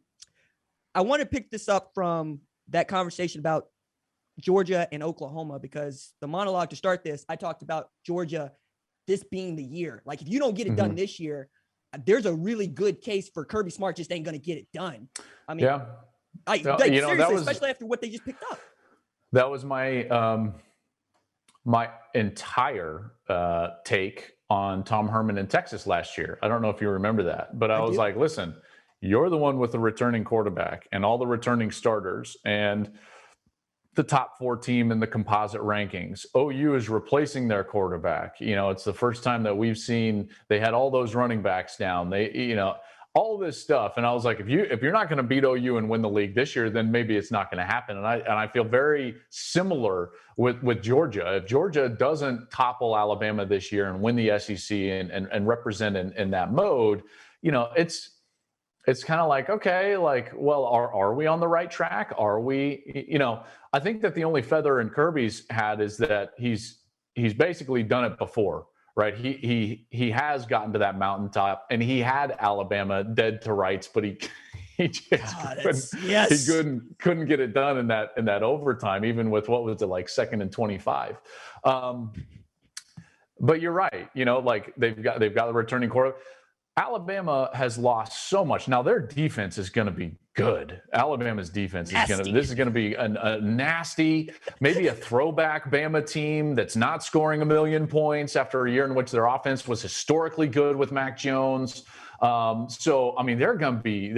want to pick this up from that conversation about Georgia and Oklahoma, because the monologue to start this, I talked about Georgia, this being the year. Like, if you don't get it done this year, there's a really good case for Kirby Smart just ain't going to get it done. I mean, seriously, especially after what they just picked up. That was my my entire take on Tom Herman in Texas last year. I don't know if you remember that, but I was like, listen, you're the one with the returning quarterback and all the returning starters and the top 4 team in the composite rankings. OU is replacing their quarterback. It's the first time that we've seen they had all those running backs down. They, all this stuff. And I was like, if you're not going to beat OU and win the league this year, then maybe it's not going to happen. And I feel very similar with Georgia. If Georgia doesn't topple Alabama this year and win the SEC and represent in that mode, it's kind of like, okay, like, well, are we on the right track? Are we, I think that the only feather in Kirby's hat is that he's basically done it before, right? He has gotten to that mountaintop, and he had Alabama dead to rights, but he just couldn't get it done in that overtime, even with, what was it, like 2nd and 25. But you're right, like they've got the returning quarterback. Alabama has lost so much. Now their defense is going to be good. Alabama's defense is going to be a nasty, maybe a throwback Bama team that's not scoring 1 million points after a year in which their offense was historically good with Mac Jones. So I mean, they're going to be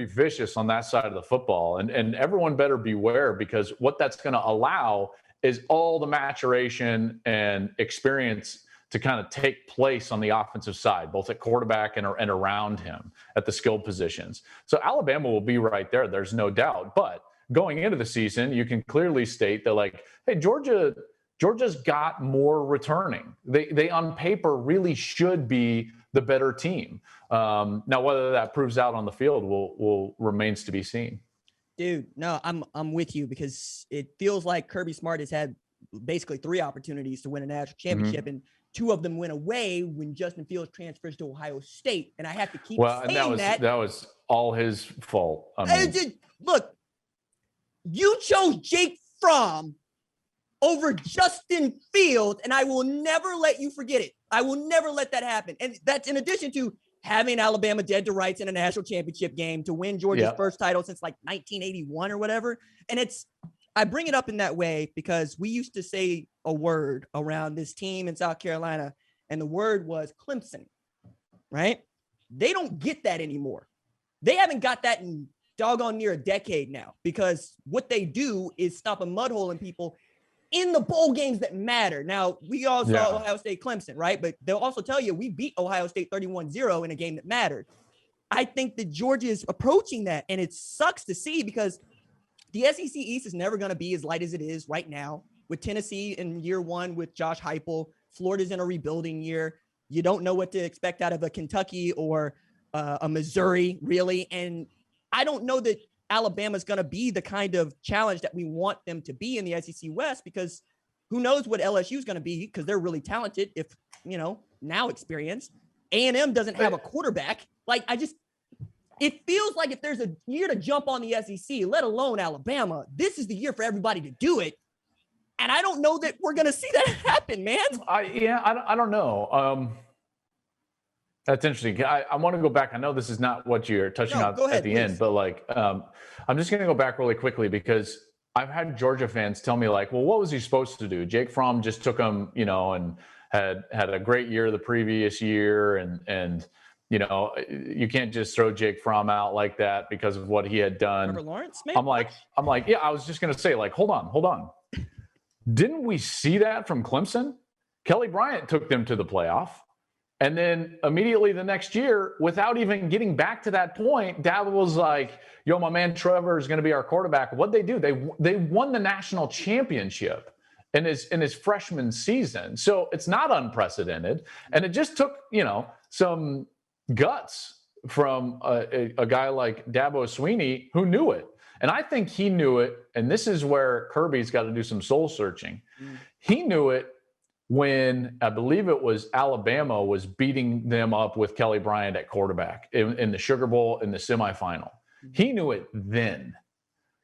vicious on that side of the football, and everyone better beware, because what that's going to allow is all the maturation and experience to kind of take place on the offensive side, both at quarterback and around him at the skill positions. So Alabama will be right there. There's no doubt. But going into the season, you can clearly state that, like, hey, Georgia's got more returning. They on paper really should be the better team. Now, whether that proves out on the field will remains to be seen. Dude, no, I'm with you, because it feels like Kirby Smart has had basically 3 opportunities to win a national championship, and 2 of them went away when Justin Fields transfers to Ohio State. And I have to keep saying that was all his fault. Look, you chose Jake Fromm over Justin Fields, and I will never let you forget it. I will never let that happen. And that's in addition to having Alabama dead to rights in a national championship game to win Georgia's first title since like 1981 or whatever. And I bring it up in that way because we used to say a word around this team in South Carolina, and the word was Clemson, right? They don't get that anymore. They haven't got that in doggone near a decade now, because what they do is stop a mud hole in people in the bowl games that matter. Now, we all saw Ohio State Clemson, right? But they'll also tell you we beat Ohio State 31-0 in a game that mattered. I think that Georgia is approaching that, and it sucks to see because the SEC East is never going to be as light as it is right now, with Tennessee in year one with Josh Heupel. Florida's in a rebuilding year. You don't know what to expect out of a Kentucky or a Missouri, really. And I don't know that Alabama's going to be the kind of challenge that we want them to be in the SEC West, because who knows what LSU is going to be, because they're really talented, if, now experienced. A&M doesn't have a quarterback. It feels like if there's a year to jump on the SEC, let alone Alabama, this is the year for everybody to do it. And I don't know that we're going to see that happen, man. I don't know. That's interesting. I want to go back. I know this is not what you're touching on at the end, but I'm just going to go back really quickly, because I've had Georgia fans tell me well, what was he supposed to do? Jake Fromm just took him, and had a great year the previous year. And you can't just throw Jake Fromm out like that because of what he had done. Trevor Lawrence, maybe? I'm like, yeah, I was just going to say, hold on. Didn't we see that from Clemson? Kelly Bryant took them to the playoff. And then immediately the next year, without even getting back to that point, Dabo was like, yo, my man Trevor is going to be our quarterback. What'd they do? They won the national championship in his freshman season. So it's not unprecedented. And it just took, some guts from a guy like Dabo Swinney, who knew it. And I think he knew it. And this is where Kirby's got to do some soul searching. He knew it when I believe it was Alabama was beating them up with Kelly Bryant at quarterback in the Sugar Bowl in the semifinal. He knew it then.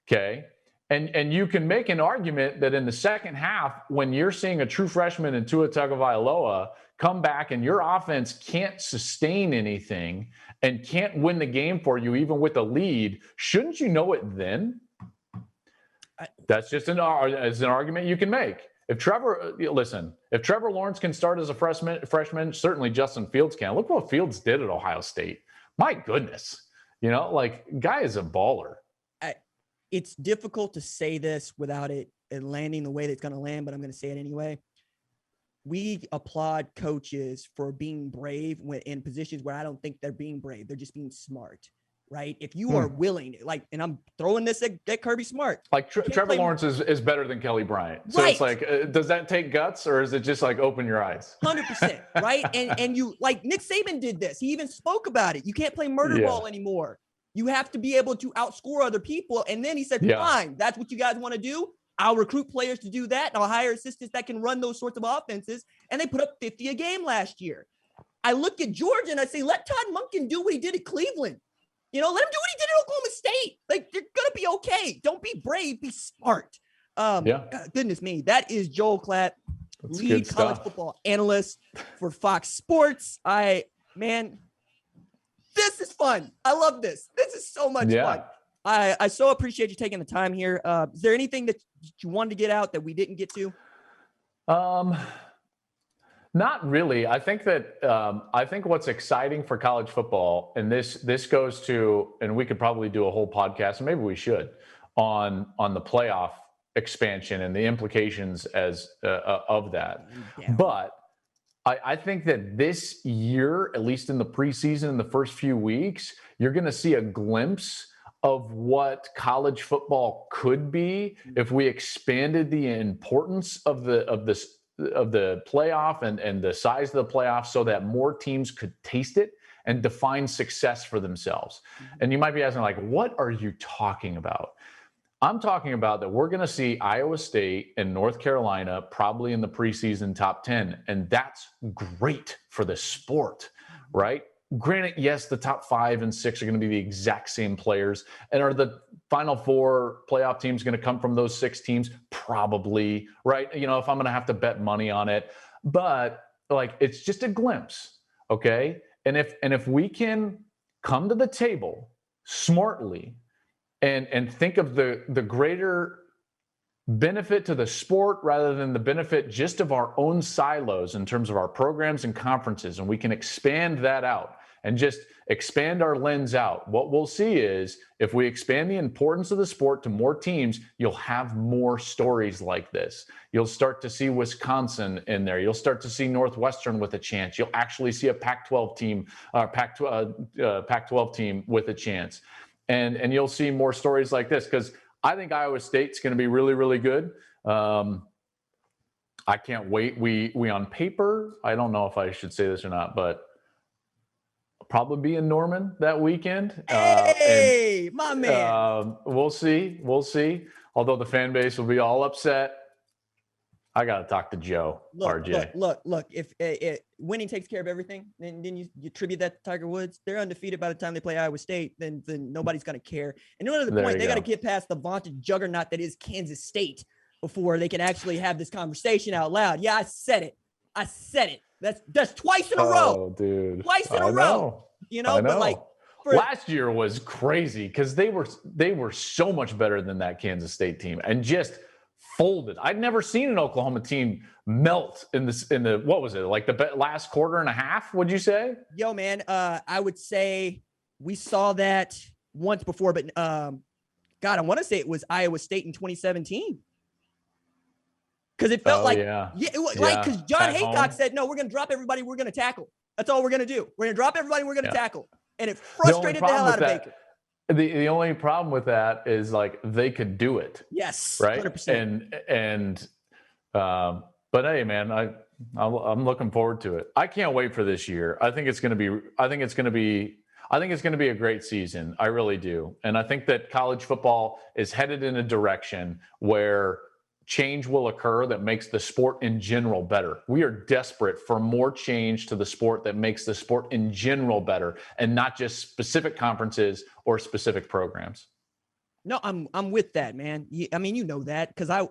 Okay. And you can make an argument that in the second half, when you're seeing a true freshman in Tua Tagovailoa come back and your offense can't sustain anything and can't win the game for you, even with a lead, shouldn't you know it then? That's just an argument you can make. If Trevor Lawrence can start as a freshman, certainly Justin Fields can. Look what Fields did at Ohio State. My goodness. Guy is a baller. It's difficult to say this without it landing the way that it's going to land, but I'm going to say it anyway. We applaud coaches for being brave in positions where I don't think they're being brave. They're just being smart. Right? If you are willing, and I'm throwing this at Kirby Smart. Trevor Lawrence is better than Kelly Bryant. So It's does that take guts, or is it just open your eyes? 100%, right? And you, Nick Saban did this. He even spoke about it. You can't play murder ball anymore. You have to be able to outscore other people. And then he said, fine, that's what you guys want to do. I'll recruit players to do that. And I'll hire assistants that can run those sorts of offenses. And they put up 50 a game last year. I look at Georgia and I say, let Todd Monken do what he did at Cleveland. Let him do what he did at Oklahoma State. They're going to be okay. Don't be brave. Be smart. Goodness me. That is Joel Klatt, lead college football analyst for Fox Sports. This is fun. I love this. This is so much fun. I so appreciate you taking the time here. Is there anything that you wanted to get out that we didn't get to? Not really. I think what's exciting for college football, and this goes to, and we could probably do a whole podcast, and maybe we should, on the playoff expansion and the implications of that. Yeah. But I think that this year, at least in the preseason, in the first few weeks, you're going to see a glimpse of what college football could be if we expanded the importance of the playoff and the size of the playoff so that more teams could taste it and define success for themselves. And you might be asking, what are you talking about? I'm talking about that we're going to see Iowa State and North Carolina probably in the preseason top 10. And that's great for the sport, right? Granted, yes, the top 5 and 6 are going to be the exact same players. And are the Final Four playoff team is going to come from those 6 teams? Probably, right? You know, if I'm going to have to bet money on it, but like, it's just a glimpse, okay? And if we can come to the table smartly and think of the greater benefit to the sport rather than the benefit just of our own silos in terms of our programs and conferences, and we can expand that out and just expand our lens out, what we'll see is if we expand the importance of the sport to more teams, you'll have more stories like this. You'll start to see Wisconsin in there. You'll start to see Northwestern with a chance. You'll actually see a Pac-12 team, Pac-12 team with a chance. And you'll see more stories like this, because I think Iowa State's going to be really, really good. I can't wait. We on paper, I don't know if I should say this or not, but I'll probably be in Norman that weekend. Hey, my man. We'll see. We'll see. Although the fan base will be all upset. I got to talk to Joe, RJ. Look. If winning takes care of everything, then you attribute that to Tiger Woods. They're undefeated by the time they play Iowa State. Then nobody's going to care. And another point, they got to get past the vaunted juggernaut that is Kansas State before they can actually have this conversation out loud. Yeah, I said it. That's twice in a row. Oh, dude. Twice in a row. You know, but like last year was crazy because they were so much better than that Kansas State team and just folded. I'd never seen an Oklahoma team melt in the what was it, like the last quarter and a half, would you say? Yo, man, I would say we saw that once before, but God, I want to say it was Iowa State in 2017. Because it felt like because John Haycock said, no, we're going to drop everybody, we're going to tackle. That's all we're going to do. We're going to drop everybody, we're going to tackle. And it frustrated the hell out of Baker. The only problem with that is like they could do it. Yes, right. 100%. But hey, man, I'm looking forward to it. I can't wait for this year. I think it's going to be a great season. I really do. And I think that college football is headed in a direction where change will occur that makes the sport in general better. We are desperate for more change to the sport that makes the sport in general better, and not just specific conferences or specific programs. No, I'm with that, man. I mean, you know that because I'm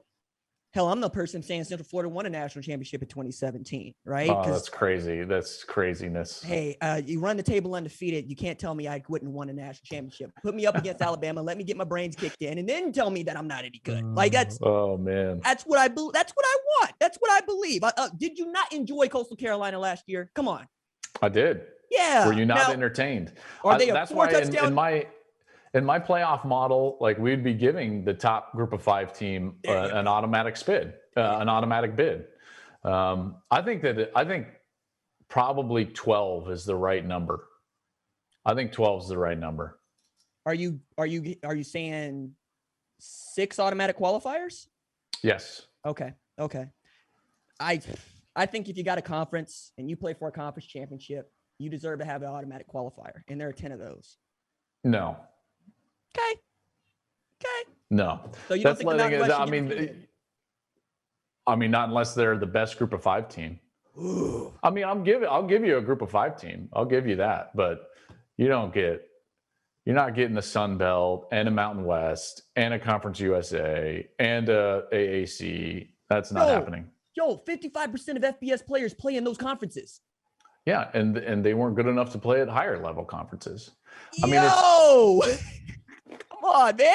the person saying Central Florida won a national championship in 2017, right? Oh, that's crazy. That's craziness. Hey, you run the table undefeated. You can't tell me I wouldn't won a national championship. Put me up against Alabama. Let me get my brains kicked in, and then tell me that I'm not any good. Like that's. Oh man. That's what I believe. That's what I want. That's what I believe. Did you not enjoy Coastal Carolina last year? Come on. I did. Yeah. Were you not entertained? Are they that's why in my playoff model, like we'd be giving the top group of 5 team an automatic bid. I think probably 12 is the right number. I think 12 is the right number. Are you saying 6 automatic qualifiers? Yes. Okay. I think if you got a conference and you play for a conference championship, you deserve to have an automatic qualifier, and there are 10 of those. No. Okay. No. So you don't think I mean, not unless they're the best group of 5 team. Ooh. I mean, I'll give you a group of 5 team. I'll give you that, but you're not getting the Sun Belt and a Mountain West and a Conference USA and a AAC. That's not happening. 55% of FBS players play in those conferences. Yeah, and they weren't good enough to play at higher level conferences. I mean, come on, man.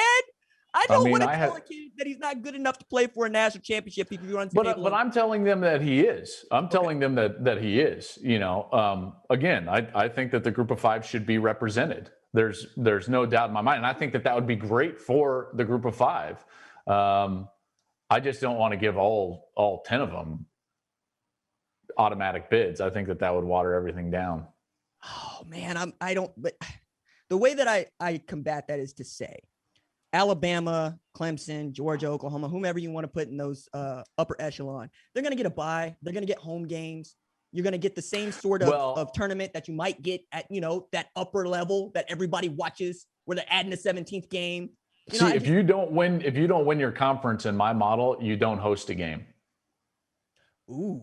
I don't want to tell a kid that he's not good enough to play for a national championship. But I'm telling them that he is. I'm telling them that he is. You know, again, I think that the group of 5 should be represented. There's no doubt in my mind, and I think that would be great for the group of 5. I just don't want to give all 10 of them automatic bids. I think that would water everything down. Oh man, but the way that I combat that is to say Alabama, Clemson, Georgia, Oklahoma, whomever you want to put in those upper echelon, they're going to get a bye. They're going to get home games. You're going to get the same sort of tournament that you might get at, that upper level that everybody watches where they're adding a 17th game. If you don't win your conference in my model, you don't host a game. Ooh.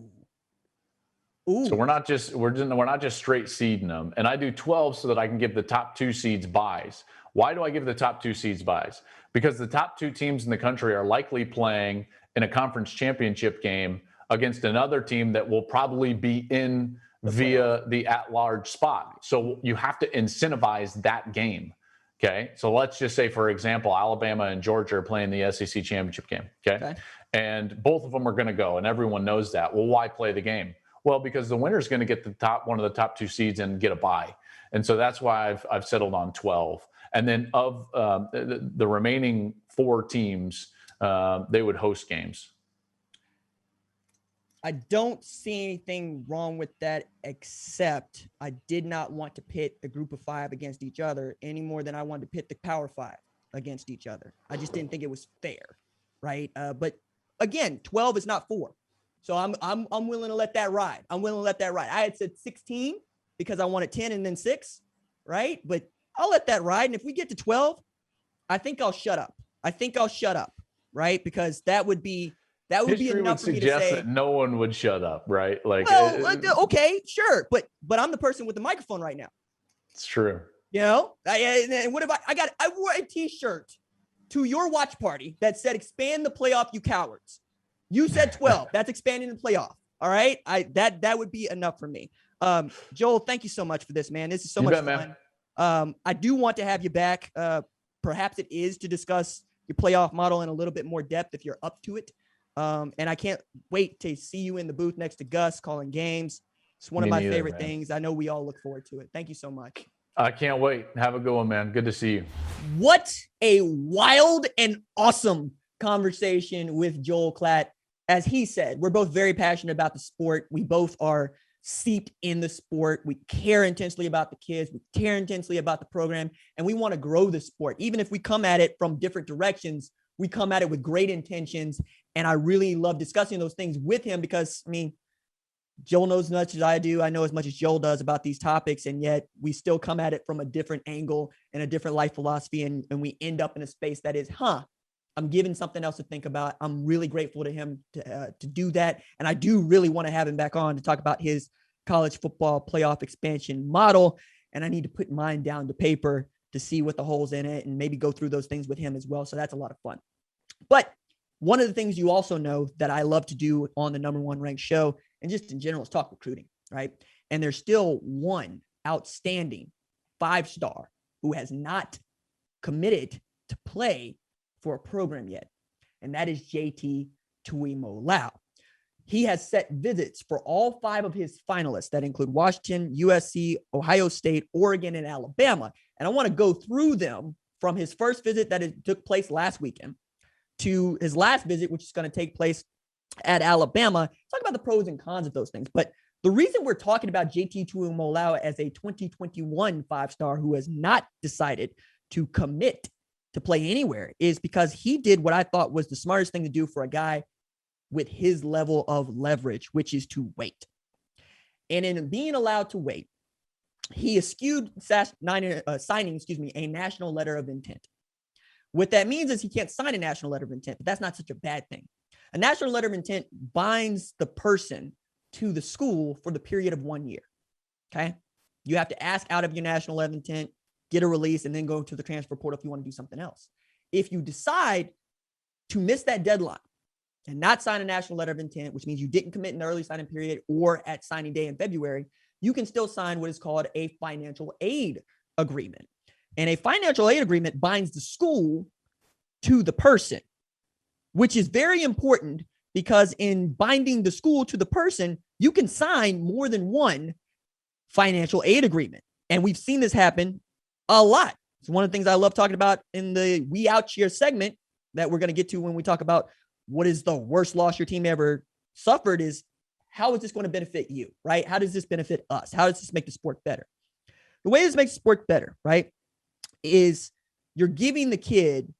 So we're not just straight seeding them. And I do 12 so that I can give the top 2 seeds buys. Why do I give the top 2 seeds buys? Because the top 2 teams in the country are likely playing in a conference championship game against another team that will probably be in via the at-large spot. So you have to incentivize that game. Okay. So let's just say, for example, Alabama and Georgia are playing the SEC championship game. Okay. And both of them are going to go, and everyone knows that. Well, why play the game? Well, because the winner is going to get one of the top 2 seeds and get a bye. And so that's why I've settled on 12. And then of the remaining 4 teams, they would host games. I don't see anything wrong with that, except I did not want to pit the group of 5 against each other any more than I wanted to pit the Power 5 against each other. I just didn't think it was fair, right? But again, 12 is not 4. So I'm willing to let that ride. I had said 16 because I wanted 10 and then 6, right? But I'll let that ride. And if we get to 12, I think I'll shut up. Right? Because that would be enough for me to say that no one would shut up, right? Like, well, okay, sure, but I'm the person with the microphone right now. It's true. You know, and what if I wore a T-shirt to your watch party that said "Expand the playoff, you cowards." You said 12. That's expanding the playoff. All right, that would be enough for me. Joel, thank you so much for this, man. This is so much fun. Man. I do want to have you back. Perhaps it is to discuss your playoff model in a little bit more depth if you're up to it. And I can't wait to see you in the booth next to Gus calling games. It's one of my favorite things. I know we all look forward to it. Thank you so much. I can't wait. Have a good one, man. Good to see you. What a wild and awesome conversation with Joel Klatt. As he said, we're both very passionate about the sport. We both are steeped in the sport. We care intensely about the kids. We care intensely about the program, and we want to grow the sport. Even if we come at it from different directions, we come at it with great intentions. And I really love discussing those things with him because, I mean, Joel knows as much as I do. I know as much as Joel does about these topics, and yet we still come at it from a different angle and a different life philosophy. And we end up in a space that is, I'm given something else to think about. I'm really grateful to him to do that. And I do really want to have him back on to talk about his college football playoff expansion model. And I need to put mine down to paper to see what the holes in it and maybe go through those things with him as well. So that's a lot of fun. But one of the things you also know that I love to do on the number one ranked show and just in general is talk recruiting, right? And there's still one outstanding 5-star who has not committed to play for a program yet. And that is JT Tuimoloau. He has set visits for all 5 of his finalists that include Washington, USC, Ohio State, Oregon, and Alabama. And I want to go through them from his first visit that took place last weekend to his last visit, which is going to take place at Alabama. Talk about the pros and cons of those things. But the reason we're talking about JT Tuimoloau as a 2021 5-star who has not decided to commit to play anywhere is because he did what I thought was the smartest thing to do for a guy with his level of leverage, which is to wait. And in being allowed to wait, he eschewed signing a national letter of intent. What that means is he can't sign a national letter of intent, but that's not such a bad thing. A national letter of intent binds the person to the school for the period of 1 year. Okay. You have to ask out of your national letter of intent, get a release, and then go to the transfer portal if you want to do something else. If you decide to miss that deadline and not sign a national letter of intent, which means you didn't commit in the early signing period or at signing day in February, you can still sign what is called a financial aid agreement. And a financial aid agreement binds the school to the person, which is very important because in binding the school to the person, you can sign more than one financial aid agreement. And we've seen this happen a lot. It's one of the things I love talking about in the We Out Cheer segment that we're going to get to when we talk about what is the worst loss your team ever suffered is how is this going to benefit you, right? How does this benefit us? How does this make the sport better? The way this makes the sport better, right, is you're giving the kid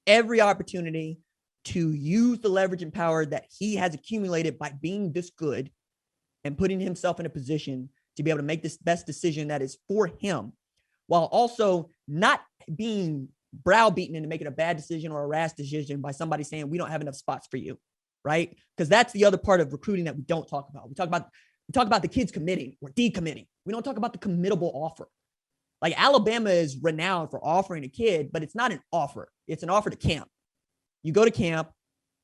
every opportunity to use the leverage and power that he has accumulated by being this good and putting himself in a position to be able to make this best decision that is for him, while also not being browbeaten into making a bad decision or a rash decision by somebody saying, we don't have enough spots for you, right? Because that's the other part of recruiting that we don't talk about. We talk about the kids committing or decommitting. We don't talk about the committable offer. Like Alabama is renowned for offering a kid, but it's not an offer. It's an offer to camp. You go to camp,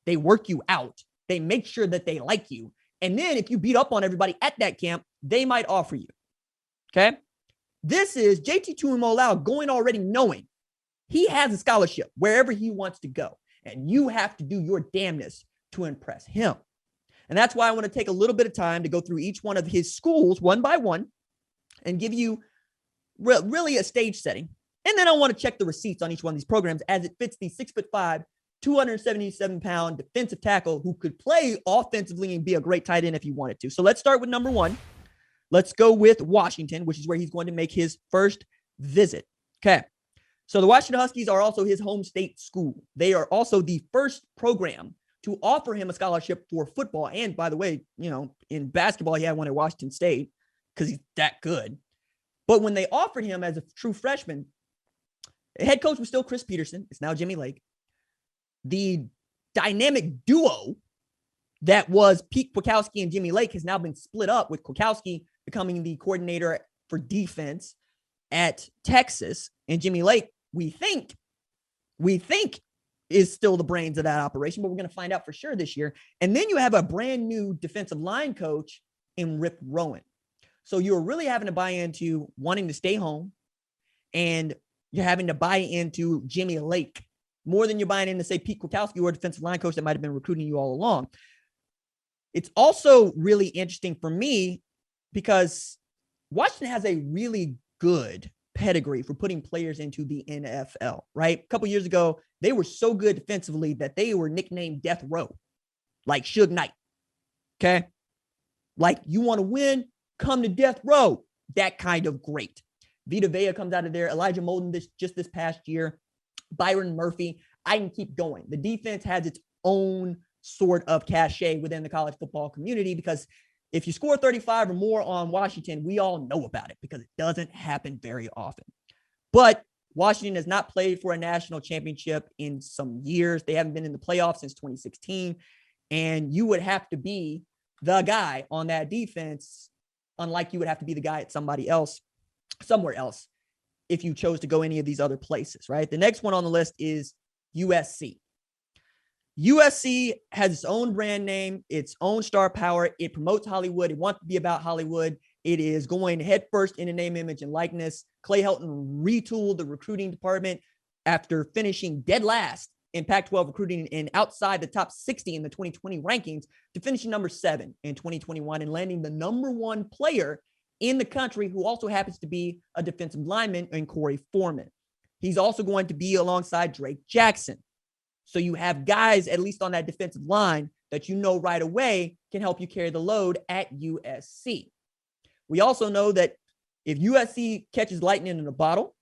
they work you out. They make sure that they like you. And then if you beat up on everybody at that camp, they might offer you. Okay. This is JT Tuimoloau going already knowing he has a scholarship wherever he wants to go. And you have to do your damnness to impress him. And that's why I want to take a little bit of time to go through each one of his schools one by one and give you really a stage setting. And then I want to check the receipts on each one of these programs as it fits the 6'5", 277-pound defensive tackle who could play offensively and be a great tight end if he wanted to. So let's start with number one. Let's go with Washington, which is where he's going to make his first visit. Okay. So the Washington Huskies are also his home state school. They are also the first program to offer him a scholarship for football. And by the way, in basketball, he had one at Washington State because he's that good. But when they offered him as a true freshman, the head coach was still Chris Peterson. It's now Jimmy Lake. The dynamic duo that was Pete Kwiatkowski and Jimmy Lake has now been split up, with Kwiatkowski becoming the coordinator for defense at Texas, and Jimmy Lake, we think is still the brains of that operation, but we're going to find out for sure this year. And then you have a brand new defensive line coach in Rip Rowan. So you're really having to buy into wanting to stay home, and you're having to buy into Jimmy Lake more than you're buying into, say, Pete Kwiatkowski or a defensive line coach that might have been recruiting you all along. It's also really interesting for me because Washington has a really good pedigree for putting players into the NFL, right? A couple years ago, they were so good defensively that they were nicknamed Death Row, like Suge Knight. Okay. Like, you want to win, come to Death Row. That kind of great. Vita Vea comes out of there. Elijah Molden this past year. Byron Murphy. I can keep going. The defense has its own sort of cachet within the college football community, because if you score 35 or more on Washington, we all know about it because it doesn't happen very often. But Washington has not played for a national championship in some years. They haven't been in the playoffs since 2016. And you would have to be the guy on that defense, unlike you would have to be the guy at somewhere else, if you chose to go any of these other places, right? The next one on the list is USC. USC has its own brand name, its own star power. It promotes Hollywood. It wants to be about Hollywood. It is going headfirst into name, image, and likeness. Clay Helton retooled the recruiting department after finishing dead last in Pac-12 recruiting and outside the top 60 in the 2020 rankings to finishing number 7 in 2021 and landing the number 1 player in the country who also happens to be a defensive lineman in Corey Foreman. He's also going to be alongside Drake Jackson. So you have guys, at least on that defensive line, that you know right away can help you carry the load at USC. We also know that if USC catches lightning in a bottle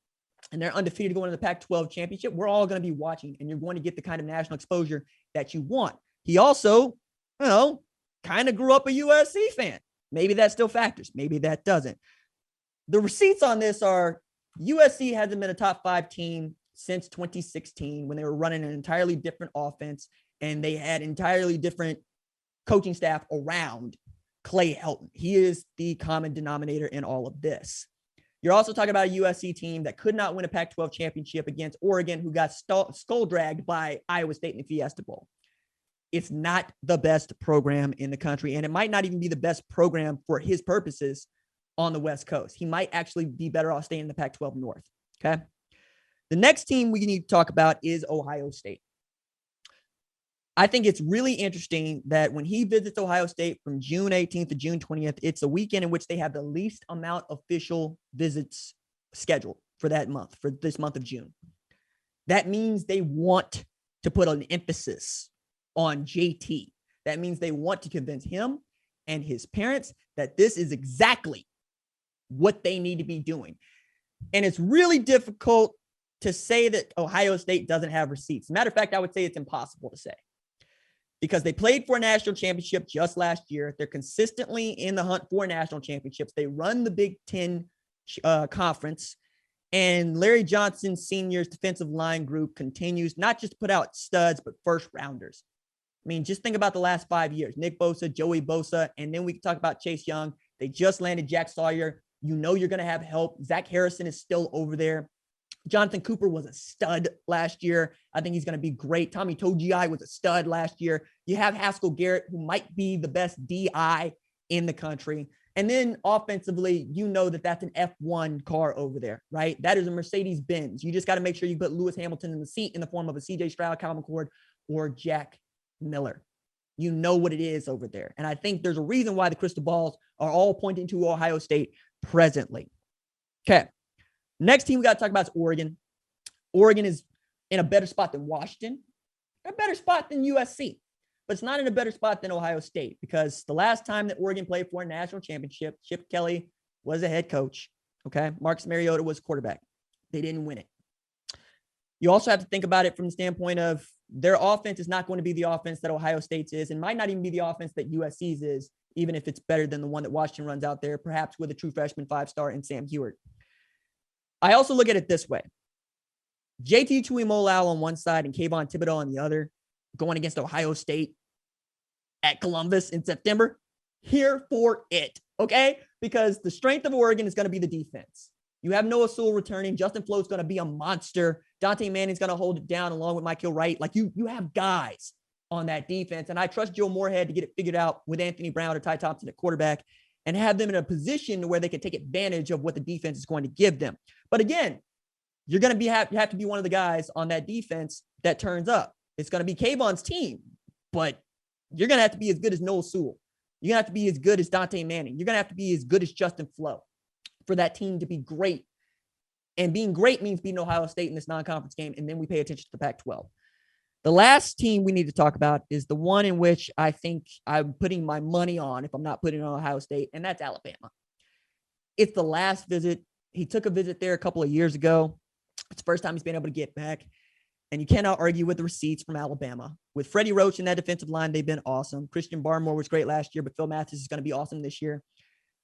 and they're undefeated going to the Pac-12 championship, we're all going to be watching, and you're going to get the kind of national exposure that you want. He also, kind of grew up a USC fan. Maybe that still factors. Maybe that doesn't. The receipts on this are USC hasn't been a top 5 team since 2016 when they were running an entirely different offense and they had entirely different coaching staff around Clay Helton. He is the common denominator in all of this. You're also talking about a USC team that could not win a Pac-12 championship against Oregon, who got skull dragged by Iowa State in the Fiesta Bowl. It's not the best program in the country, and it might not even be the best program for his purposes on the West Coast. He might actually be better off staying in the Pac-12 North. Okay. The next team we need to talk about is Ohio State. I think it's really interesting that when he visits Ohio State from June 18th to June 20th, it's a weekend in which they have the least amount of official visits scheduled for that month, for this month of June. That means they want to put an emphasis on JT. That means they want to convince him and his parents that this is exactly what they need to be doing. And it's really difficult to say that Ohio State doesn't have receipts. As a matter of fact, I would say it's impossible to say because they played for a national championship just last year. They're consistently in the hunt for national championships. They run the Big Ten conference, and Larry Johnson Sr.'s defensive line group continues not just to put out studs, but first rounders. I mean, just think about the last 5 years. Nick Bosa, Joey Bosa, and then we can talk about Chase Young. They just landed Jack Sawyer, You know you're going to have help. Zach Harrison is still over there. Jonathan Cooper was a stud last year. I think he's going to be great. Tommy Togiai was a stud last year. You have Haskell Garrett, who might be the best DI in the country. And then offensively, you know that that's an F1 car over there, right? That is a Mercedes-Benz. You just got to make sure you put Lewis Hamilton in the seat in the form of a CJ Stroud, Kyle McCord, or Jack Miller. You know what it is over there. And I think there's a reason why the crystal balls are all pointing to Ohio State presently. Okay. Next team we got to talk about is Oregon. Oregon is in a better spot than Washington, a better spot than USC, but it's not in a better spot than Ohio State, because the last time that Oregon played for a national championship, Chip Kelly was a head coach. Okay. Marcus Mariota was quarterback. They didn't win it. You also have to think about it from the standpoint of their offense is not going to be the offense that Ohio State's is, and might not even be the offense that USC's is, even if it's better than the one that Washington runs out there, perhaps with a true freshman 5-star in Sam Heward. I also look at it this way. JT Tuimoloau on one side and Kayvon Thibodeau on the other, going against Ohio State at Columbus in September. Here for it, okay? Because the strength of Oregon is going to be the defense. You have Noah Sewell returning. Justin Flowe's going to be a monster. Dante Manning's going to hold it down along with Mykael Wright. Like, you have guys on that defense, and I trust Joe Moorhead to get it figured out with Anthony Brown or Ty Thompson at quarterback and have them in a position where they can take advantage of what the defense is going to give them. But again, you're going to have to be one of the guys on that defense that turns up. It's going to be Kayvon's team, but you're going to have to be as good as Noah Sewell. You're going to have to be as good as Dante Manning. You're going to have to be as good as Justin Flowe for that team to be great. And being great means beating Ohio State in this non-conference game, and then we pay attention to the Pac-12. The last team we need to talk about is the one in which I think I'm putting my money on if I'm not putting on Ohio State, and that's Alabama. It's the last visit. He took a visit there a couple of years ago. It's the first time he's been able to get back, and you cannot argue with the receipts from Alabama. With Freddie Roach in that defensive line, they've been awesome. Christian Barmore was great last year, but Phil Mathis is going to be awesome this year.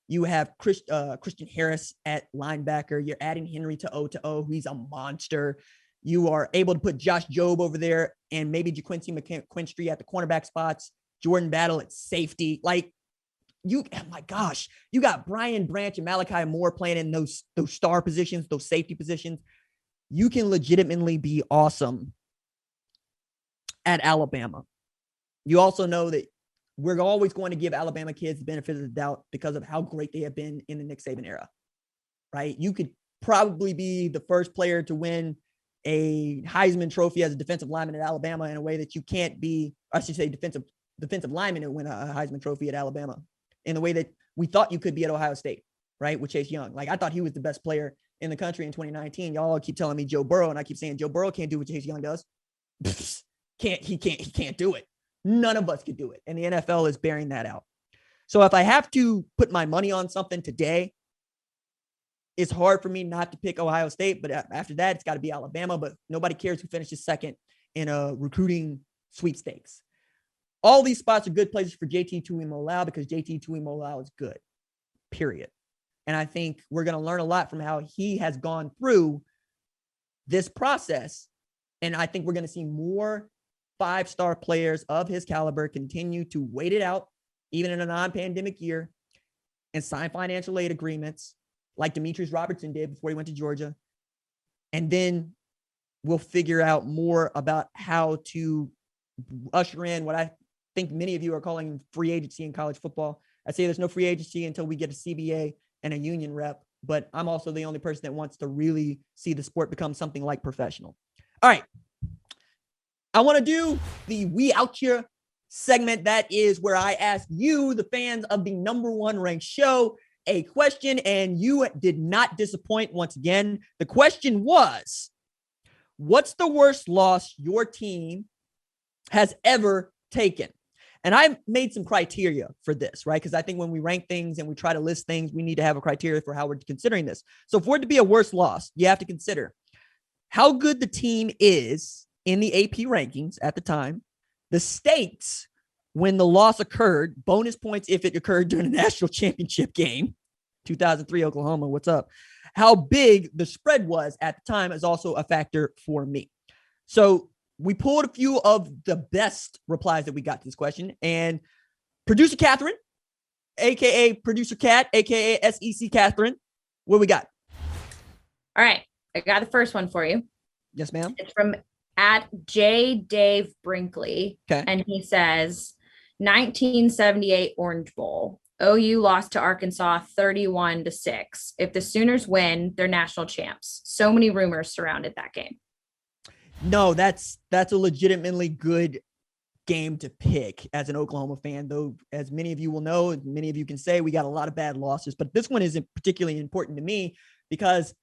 You have Christian Harris at linebacker. You're adding Henry to O. He's a monster. You are able to put Josh Jobe over there and maybe JaQuincy McKinstry at the cornerback spots, Jordan Battle at safety. Like, oh my gosh, you got Brian Branch and Malachi Moore playing in those star positions, those safety positions. You can legitimately be awesome at Alabama. You also know that we're always going to give Alabama kids the benefit of the doubt because of how great they have been in the Nick Saban era, right? You could probably be the first player to win a Heisman Trophy as a defensive lineman at Alabama in a way that you can't be, I should say defensive lineman to win a Heisman Trophy at Alabama in the way that we thought you could be at Ohio State, right? With Chase Young. Like, I thought he was the best player in the country in 2019. Y'all keep telling me Joe Burrow, and I keep saying Joe Burrow can't do what Chase Young does. He can't do it. None of us could do it. And the NFL is bearing that out. So if I have to put my money on something today, it's hard for me not to pick Ohio State, but after that, it's got to be Alabama. But nobody cares who finishes second in a recruiting sweepstakes. All these spots are good places for JT Tuimoloau because JT Tuimoloau is good, period. And I think we're going to learn a lot from how he has gone through this process. And I think we're going to see more 5-star players of his caliber continue to wait it out, even in a non-pandemic year, and sign financial aid agreements like Demetrius Robertson did before he went to Georgia. And then we'll figure out more about how to usher in what I think many of you are calling free agency in college football. I say there's no free agency until we get a CBA and a union rep, but I'm also the only person that wants to really see the sport become something like professional. All right. I want to do the We Out Here segment. That is where I ask you, the fans of the number one ranked show, a question, and you did not disappoint once again. The question was, what's the worst loss your team has ever taken? And I made some criteria for this, right? Because I think when we rank things and we try to list things, we need to have a criteria for how we're considering this. So for it to be a worst loss, you have to consider how good the team is in the AP rankings at the time, the stakes when the loss occurred, bonus points if it occurred during a national championship game, 2003 Oklahoma, what's up? How big the spread was at the time is also a factor for me. So we pulled a few of the best replies that we got to this question, and producer Catherine, aka producer Cat, aka SEC Catherine, What we got? All right. I got the first one for you. Yes, ma'am. It's from at J. Dave Brinkley. Okay. And he says 1978 Orange Bowl. OU lost to Arkansas 31-6. If the Sooners win, they're national champs. So many rumors surrounded that game. No, that's a legitimately good game to pick as an Oklahoma fan, though, as many of you will know, and many of you can say, we got a lot of bad losses, but this one isn't particularly important to me because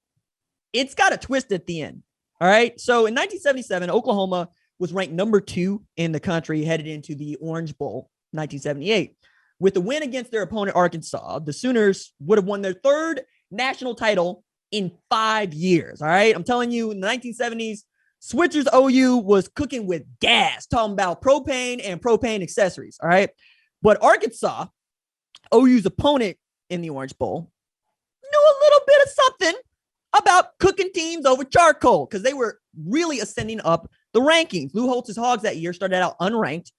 it's got a twist at the end. All right. So in 1977, Oklahoma was ranked number 2 in the country headed into the Orange Bowl 1978. With the win against their opponent, Arkansas, the Sooners would have won their 3rd national title in 5 years. All right. I'm telling you, in the 1970s, Switchers OU was cooking with gas, talking about propane and propane accessories. All right. But Arkansas, OU's opponent in the Orange Bowl, knew a little bit of something about cooking teams over charcoal because they were really ascending up the rankings. Lou Holtz's Hogs that year started out unranked.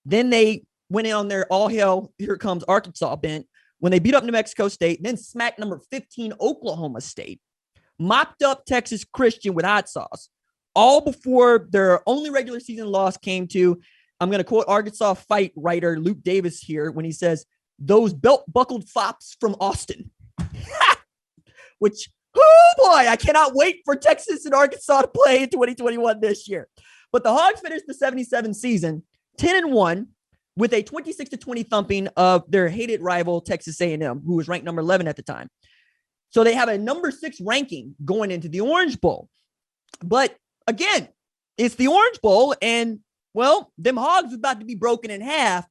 Then they went in on their all hell, here comes Arkansas bent when they beat up New Mexico State, then smacked number 15 Oklahoma State, mopped up Texas Christian with hot sauce, all before their only regular season loss came to, I'm going to quote Arkansas fight writer Luke Davis here when he says, those belt-buckled fops from Austin. Which, oh boy, I cannot wait for Texas and Arkansas to play in 2021 this year. But the Hogs finished the 77 season 10-1 with a 26-20 thumping of their hated rival Texas A&M, who was ranked number 11 at the time. So they have a number 6 ranking going into the Orange Bowl. But again, it's the Orange Bowl, and, well, them Hogs was about to be broken in half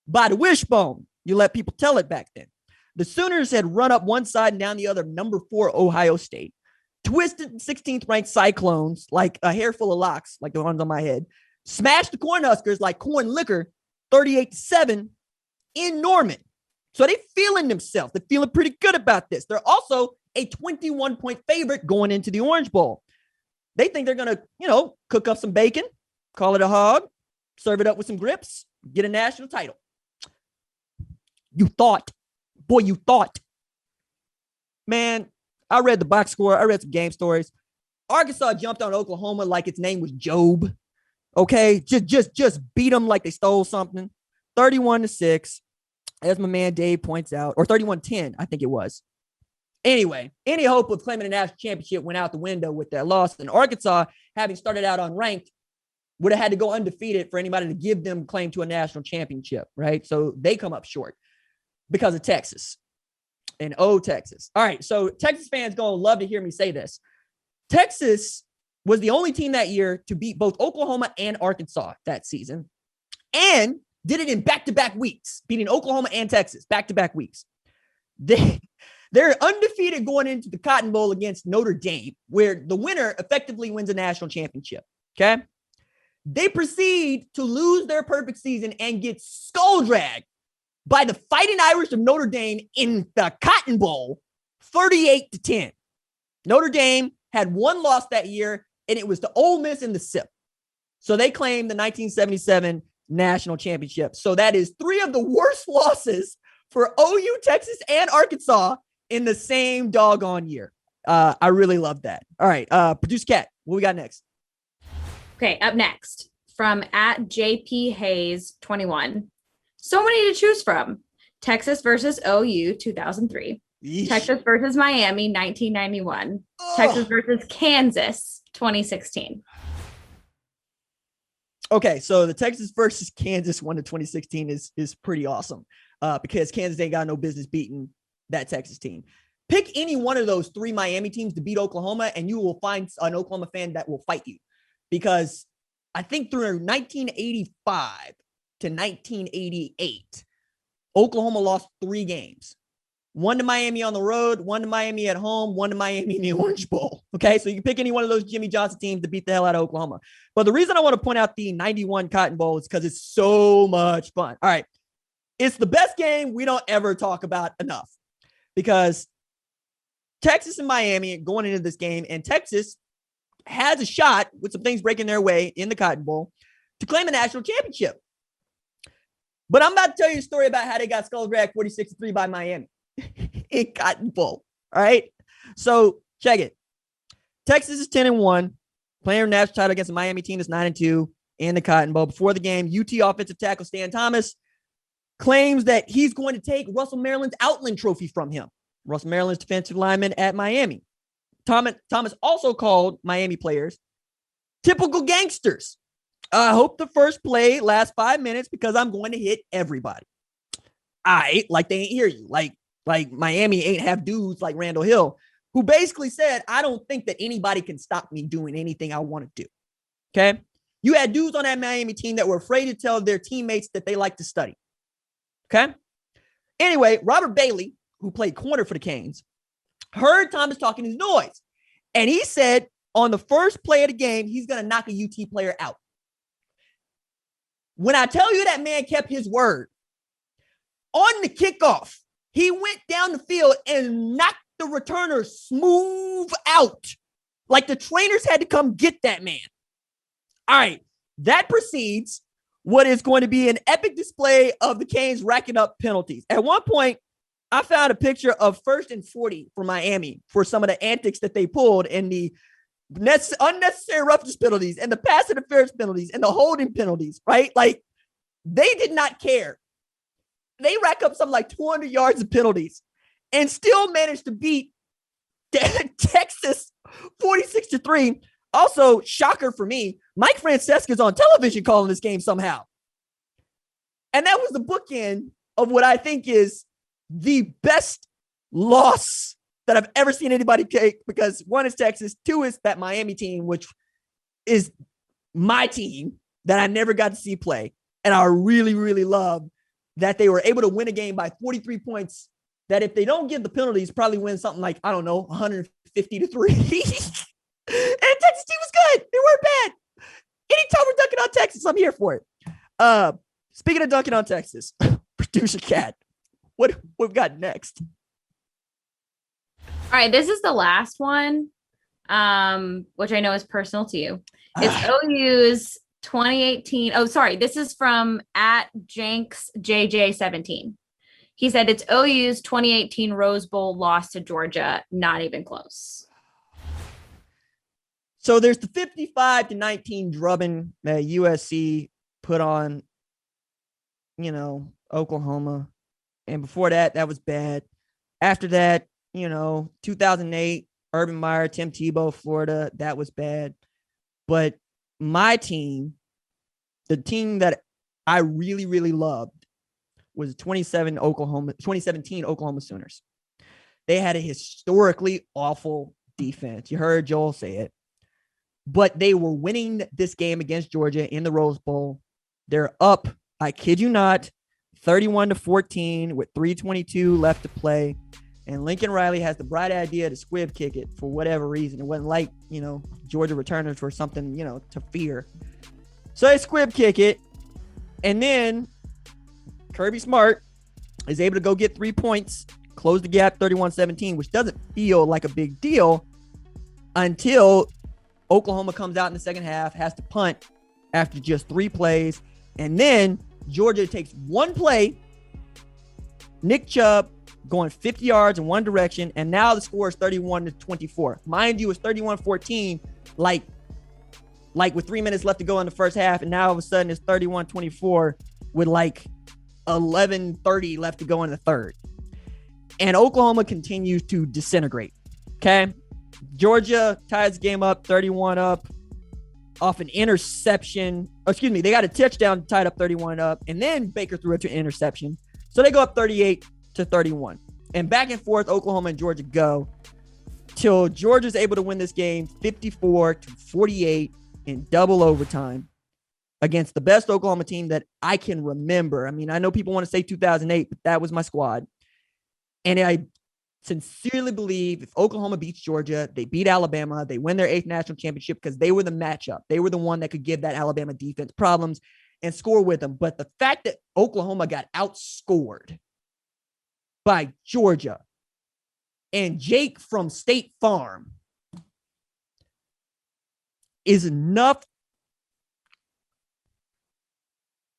by the wishbone. You let people tell it back then. The Sooners had run up one side and down the other, number 4 Ohio State, twisted 16th ranked Cyclones like a hair full of locks, like the ones on my head, smashed the Cornhuskers like corn liquor, 38-7 in Norman. So they feeling themselves. They're feeling pretty good about this. They're also a 21-point favorite going into the Orange Bowl. They think they're going to, cook up some bacon, call it a hog, serve it up with some grips, get a national title. You thought. Man, I read the box score. I read some game stories. Arkansas jumped on Oklahoma like its name was Job. Okay, just beat them like they stole something. 31-6, as my man Dave points out, or 31-10, I think it was. Anyway, any hope of claiming a national championship went out the window with that loss. And Arkansas, having started out unranked, would have had to go undefeated for anybody to give them claim to a national championship, right? So they come up short because of Texas. And Texas. All right, so Texas fans going to love to hear me say this. Texas was the only team that year to beat both Oklahoma and Arkansas that season, and did it in back-to-back weeks, beating Oklahoma and Texas, back-to-back weeks. They're undefeated going into the Cotton Bowl against Notre Dame, where the winner effectively wins a national championship, okay? They proceed to lose their perfect season and get skull-dragged by the Fighting Irish of Notre Dame in the Cotton Bowl, 38-10. Notre Dame had one loss that year, and it was to Ole Miss in the SIP. So they claimed the 1977 national championship. So that is 3 of the worst losses for OU, Texas, and Arkansas in the same doggone year. I really love that. All right, Produce Cat, what we got next? Okay, up next, from at JP Hayes 21. So many to choose from. Texas versus OU 2003. Yeesh. Texas versus Miami 1991. Texas versus Kansas 2016. Okay, so the Texas versus Kansas one to 2016 is pretty awesome because Kansas ain't got no business beating that Texas team. Pick any one of those 3 Miami teams to beat Oklahoma, and you will find an Oklahoma fan that will fight you. Because I think through 1985 to 1988, Oklahoma lost 3 games. 1 to Miami on the road, 1 to Miami at home, 1 to Miami in the Orange Bowl. Okay, so you can pick any one of those Jimmy Johnson teams to beat the hell out of Oklahoma. But the reason I want to point out the 91 Cotton Bowl is because it's so much fun. All right, it's the best game we don't ever talk about enough because Texas and Miami going into this game, and Texas has a shot with some things breaking their way in the Cotton Bowl to claim a national championship. But I'm about to tell you a story about how they got skull dragged 46-3 by Miami in Cotton Bowl. All right. So check it. Texas is 10-1, playing a national title against a Miami team that's 9-2 in the Cotton Bowl. Before the game, UT offensive tackle Stan Thomas claims that he's going to take Russell Maryland's Outland Trophy from him. Russell Maryland's defensive lineman at Miami. Thomas also called Miami players typical gangsters. I hope the first play lasts 5 minutes because I'm going to hit everybody. Like they ain't hear you. Like Miami ain't have dudes like Randall Hill, who basically said, I don't think that anybody can stop me doing anything I want to do. Okay. You had dudes on that Miami team that were afraid to tell their teammates that they like to study. Okay. Anyway, Robert Bailey, who played corner for the Canes, heard Thomas talking his noise. And he said on the first play of the game, he's going to knock a UT player out. When I tell you that man kept his word, on the kickoff, he went down the field and knocked the returner smooth out. Like the trainers had to come get that man. All right. That precedes what is going to be an epic display of the Canes racking up penalties. At one point, I found a picture of 1st and 40 for Miami for some of the antics that they pulled in the unnecessary roughness penalties and the pass interference penalties and the holding penalties, right? Like they did not care. They rack up something like 200 yards of penalties and still managed to beat Texas 46-3. Also, shocker for me, Mike Francesca's on television calling this game somehow. And that was the bookend of what I think is the best loss that I've ever seen anybody take, because one is Texas, two is that Miami team, which is my team that I never got to see play. And I really, really love that they were able to win a game by 43 points that if they don't give the penalties, probably win something like, I don't know, 150-3. And Texas team was good. They weren't bad. Anytime we're dunking on Texas, I'm here for it. Speaking of dunking on Texas, producer Cat, what we've got next? All right, this is the last one, which I know is personal to you. It's OU's 2018. Oh, sorry. This is from @JanksJJ17. He said it's OU's 2018 Rose Bowl loss to Georgia. Not even close. So there's the 55-19 drubbing that USC put on, Oklahoma. And before that, that was bad. After that, 2008, Urban Meyer, Tim Tebow, Florida, that was bad. But my team, the team that I really, really loved, was 2017 Oklahoma Sooners. They had a historically awful defense. You heard Joel say it. But they were winning this game against Georgia in the Rose Bowl. They're up, I kid you not, 31-14 with 3:22 left to play. And Lincoln Riley has the bright idea to squib kick it for whatever reason. It wasn't like, Georgia returners were something, to fear. So they squib kick it. And then Kirby Smart is able to go get 3 points, close the gap 31-17, which doesn't feel like a big deal until Oklahoma comes out in the second half, has to punt after just 3 plays. And then Georgia takes one play, Nick Chubb going 50 yards in one direction, and now the score is 31-24. Mind you, it's 31-14, like with 3 minutes left to go in the first half, and now all of a sudden it's 31-24 with like 11:30 left to go in the third. And Oklahoma continues to disintegrate. Okay? Georgia ties the game up 31 up off an interception. They got a touchdown tied up 31 up, and then Baker threw it to an interception. So they go up 38-31. And back and forth, Oklahoma and Georgia go till Georgia's able to win this game 54-48 in double overtime against the best Oklahoma team that I can remember. I mean, I know people want to say 2008, but that was my squad. And I sincerely believe if Oklahoma beats Georgia, they beat Alabama, they win their 8th national championship because they were the matchup. They were the one that could give that Alabama defense problems and score with them. But the fact that Oklahoma got outscored by Georgia and Jake from State Farm is enough.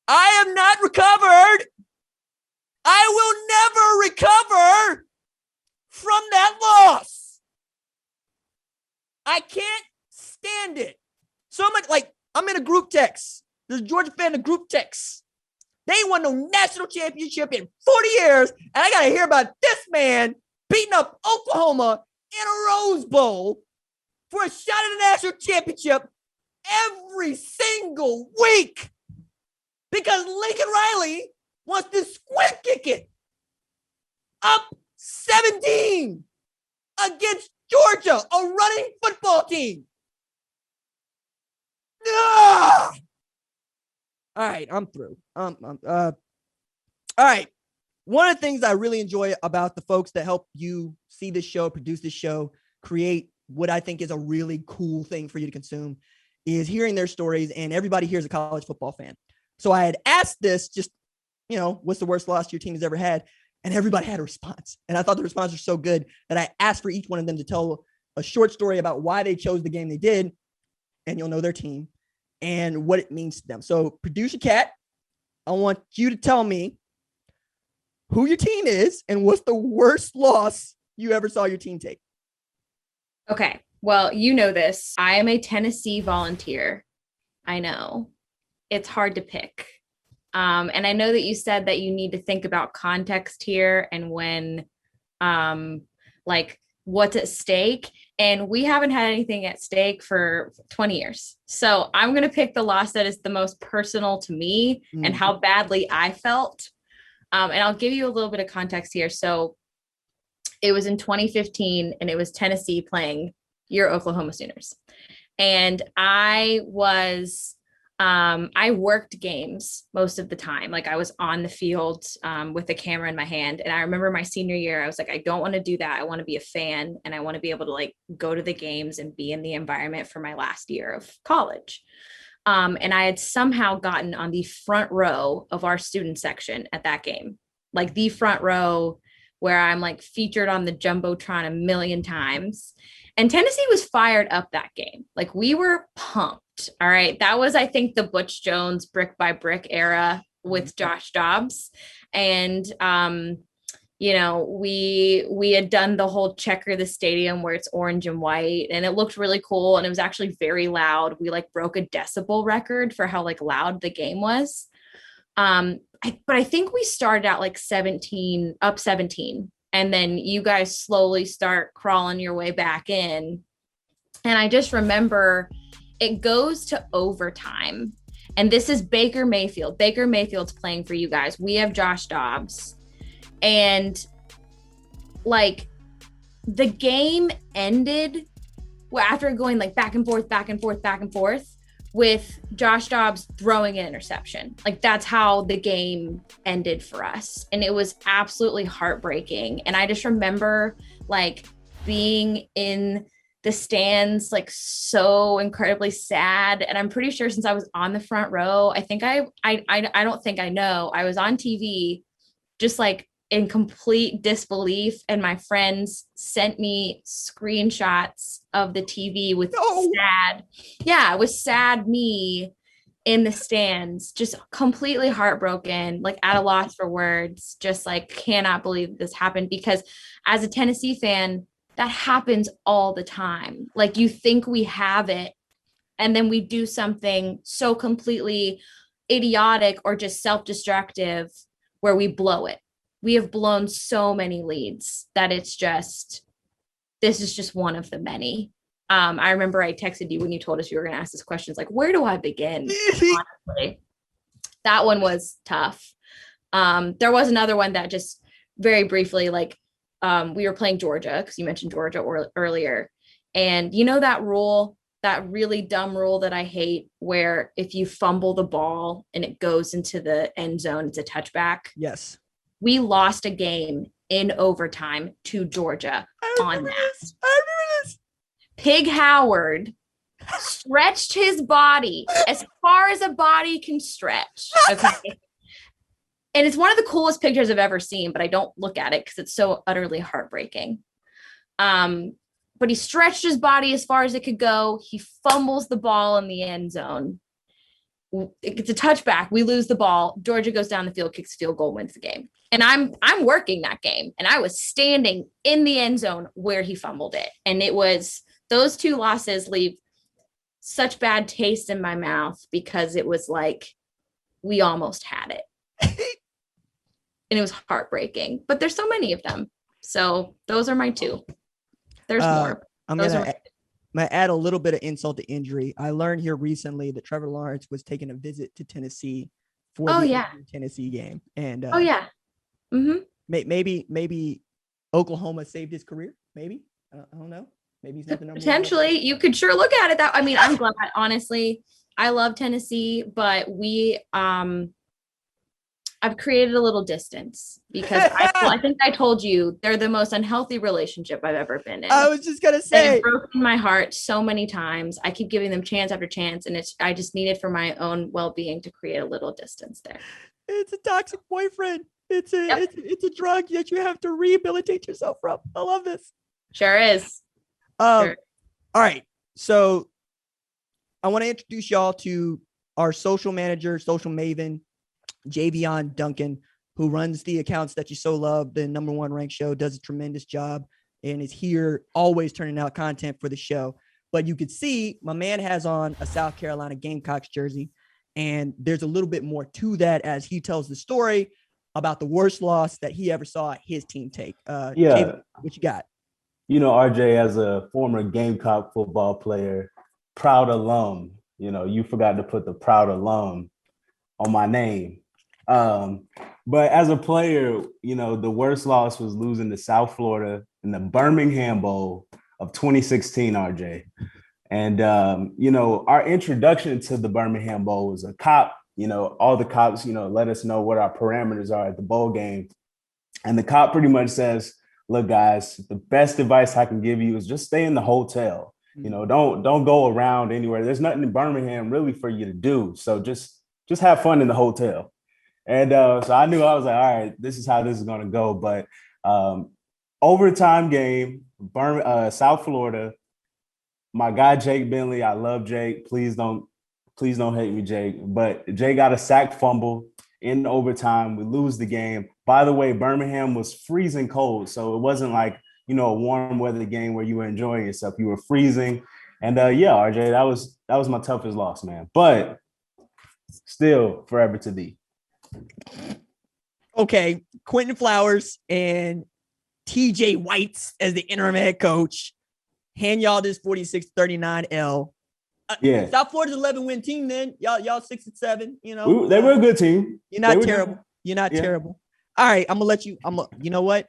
I am not recovered. I will never recover from that loss. I can't stand it. So much like I'm in a group text. There's a Georgia fan in a group text. They ain't won no national championship in 40 years. And I got to hear about this man beating up Oklahoma in a Rose Bowl for a shot at the national championship every single week because Lincoln Riley wants to squib kick it up 17 against Georgia, a running football team. Ugh! All right, I'm through. All right. One of the things I really enjoy about the folks that help you see this show, produce this show, create what I think is a really cool thing for you to consume is hearing their stories. And everybody here is a college football fan. So I had asked this just, what's the worst loss your team has ever had? And everybody had a response. And I thought the response was so good that I asked for each one of them to tell a short story about why they chose the game they did. And you'll know their team and what it means to them. So producer Kat, I want you to tell me who your team is and what's the worst loss you ever saw your team take. Okay. Well, you know this. I am a Tennessee Volunteer. I know. It's hard to pick. And I know that you said that you need to think about context here and when, what's at stake. And we haven't had anything at stake for 20 years. So I'm going to pick the loss that is the most personal to me and how badly I felt. And I'll give you a little bit of context here. So it was in 2015 and it was Tennessee playing your Oklahoma Sooners. And I worked games most of the time. Like I was on the field with a camera in my hand. And I remember my senior year, I was like, I don't want to do that. I want to be a fan and I want to be able to go to the games and be in the environment for my last year of college. And I had somehow gotten on the front row of our student section at that game, like the front row where I'm featured on the Jumbotron a million times. And Tennessee was fired up that game. We were pumped. All right. That was, I think, the Butch Jones brick by brick era with Josh Dobbs. And, we had done the whole checker the stadium where it's orange and white and it looked really cool. And it was actually very loud. We broke a decibel record for how loud the game was. But I think we started out 17, up 17. And then you guys slowly start crawling your way back in. And I just remember it goes to overtime. And this is Baker Mayfield. Baker Mayfield's playing for you guys. We have Josh Dobbs. And the game ended after going back and forth with Josh Dobbs throwing an interception. That's how the game ended for us. And it was absolutely heartbreaking. And I just remember being in the stands, so incredibly sad. And I'm pretty sure since I was on the front row, I think I don't think I know, I was on TV just in complete disbelief. And my friends sent me screenshots of the TV with sad me in the stands, just completely heartbroken, at a loss for words, just cannot believe this happened. Because as a Tennessee fan, that happens all the time. You think we have it and then we do something so completely idiotic or just self-destructive where we blow it. We have blown so many leads that this is just one of the many. I remember I texted you when you told us you were going to ask this question. It's where do I begin? Honestly, that one was tough. There was another one that just very briefly, we were playing Georgia because you mentioned Georgia earlier. And that rule, that really dumb rule that I hate, where if you fumble the ball and it goes into the end zone, it's a touchback. Yes. We lost a game in overtime to Georgia on that. I remember this. Pig Howard stretched his body as far as a body can stretch. Okay. And it's one of the coolest pictures I've ever seen, but I don't look at it because it's so utterly heartbreaking. But he stretched his body as far as it could go. He fumbles the ball in the end zone. It's a touchback. We lose the ball. Georgia goes down the field, kicks a field goal, wins the game. And I'm working that game. And I was standing in the end zone where he fumbled it. And it was those two losses leave such bad taste in my mouth because it was like we almost had it. And it was heartbreaking. But there's so many of them. So those are my two. There's more. I'm going to add a little bit of insult to injury. I learned here recently that Trevor Lawrence was taking a visit to Tennessee for the Tennessee game. And maybe Oklahoma saved his career. Maybe. I don't know. Maybe he's not the number one. Potentially, you could sure look at it that. I mean, I'm glad. Honestly, I love Tennessee, but I've created a little distance because I think I told you they're the most unhealthy relationship I've ever been in. I was just gonna say, they've broken my heart so many times. I keep giving them chance after chance, and I just needed for my own well-being to create a little distance there. It's a toxic boyfriend. It's a drug that you have to rehabilitate yourself from. I love this. Sure is. Sure. All right. So I want to introduce y'all to our social manager, social maven, Javion Duncan, who runs the accounts that you so love. The number one ranked show, does a tremendous job and is here always turning out content for the show. But you could see my man has on a South Carolina Gamecocks jersey. And there's a little bit more to that as he tells the story about the worst loss that he ever saw his team take. Javion, what you got? You know, RJ, as a former Gamecock football player, proud alum, you forgot to put the proud alum on my name. But as a player, the worst loss was losing to South Florida in the Birmingham Bowl of 2016, RJ. And, our introduction to the Birmingham Bowl was a cop, all the cops, let us know what our parameters are at the bowl game. And the cop pretty much says, look, guys, the best advice I can give you is just stay in the hotel. Don't go around anywhere. There's nothing in Birmingham really for you to do. So just have fun in the hotel. And so I knew, I was like, all right, this is how this is going to go. But overtime game, South Florida, my guy, Jake Bentley, I love Jake. Please don't hate me, Jake. But Jake got a sack fumble in overtime. We lose the game. By the way, Birmingham was freezing cold. So it wasn't like, a warm weather game where you were enjoying yourself. You were freezing. And RJ, that was my toughest loss, man. But still forever to thee. Okay. Quentin Flowers and TJ Whites as the interim head coach hand y'all this 46-39 L. South Florida's 11-win team. Then y'all 6-7. They were a good team. You're not terrible. You're not terrible. All right, I'm gonna let you. You know what?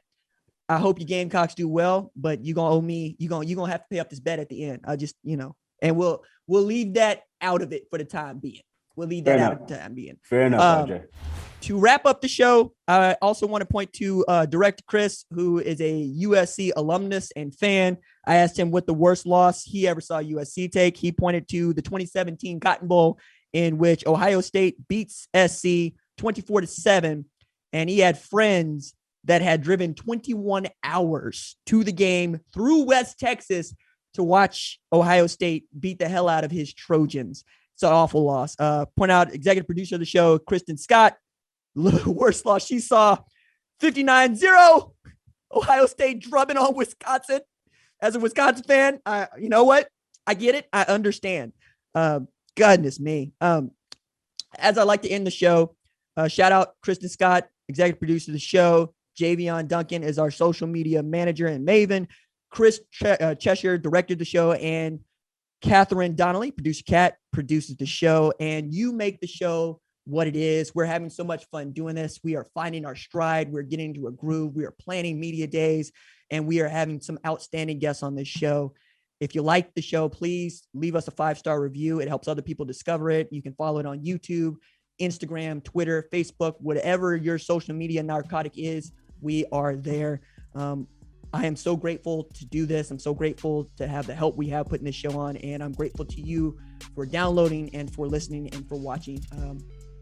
I hope your Gamecocks do well, but you gonna owe me. You gonna have to pay up this bet at the end. I just and we'll leave that out of it for the time being. We'll leave that out of the time being. Fair enough, RJ. To wrap up the show, I also want to point to Director Chris, who is a USC alumnus and fan. I asked him what the worst loss he ever saw USC take. He pointed to the 2017 Cotton Bowl, in which Ohio State beats SC 24-7. And he had friends that had driven 21 hours to the game through West Texas to watch Ohio State beat the hell out of his Trojans. It's an awful loss. Point out executive producer of the show, Kristen Scott. Worst loss she saw, 59-0. Ohio State drubbing on Wisconsin. As a Wisconsin fan, you know what? I get it. I understand. Goodness me. As I like to end the show, shout out Kristen Scott, executive producer of the show. Javion Duncan is our social media manager and maven. Chris Cheshire directed the show, and Catherine Donnelly, producer Kat, produces the show. And you make the show what it is. We're having so much fun doing this. We are finding our stride. We're getting into a groove. We are planning media days, and we are having some outstanding guests on this show. If you like the show, please leave us a 5-star review. It helps other people discover it. You can follow it on YouTube, Instagram, Twitter, Facebook, whatever your social media narcotic is. We are there. I am so grateful to do this. I'm so grateful to have the help we have putting this show on, and I'm grateful to you for downloading and for listening and for watching.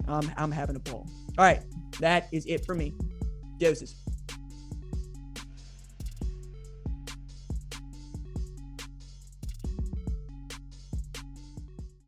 I'm having a ball. All right, that is it for me. Doses.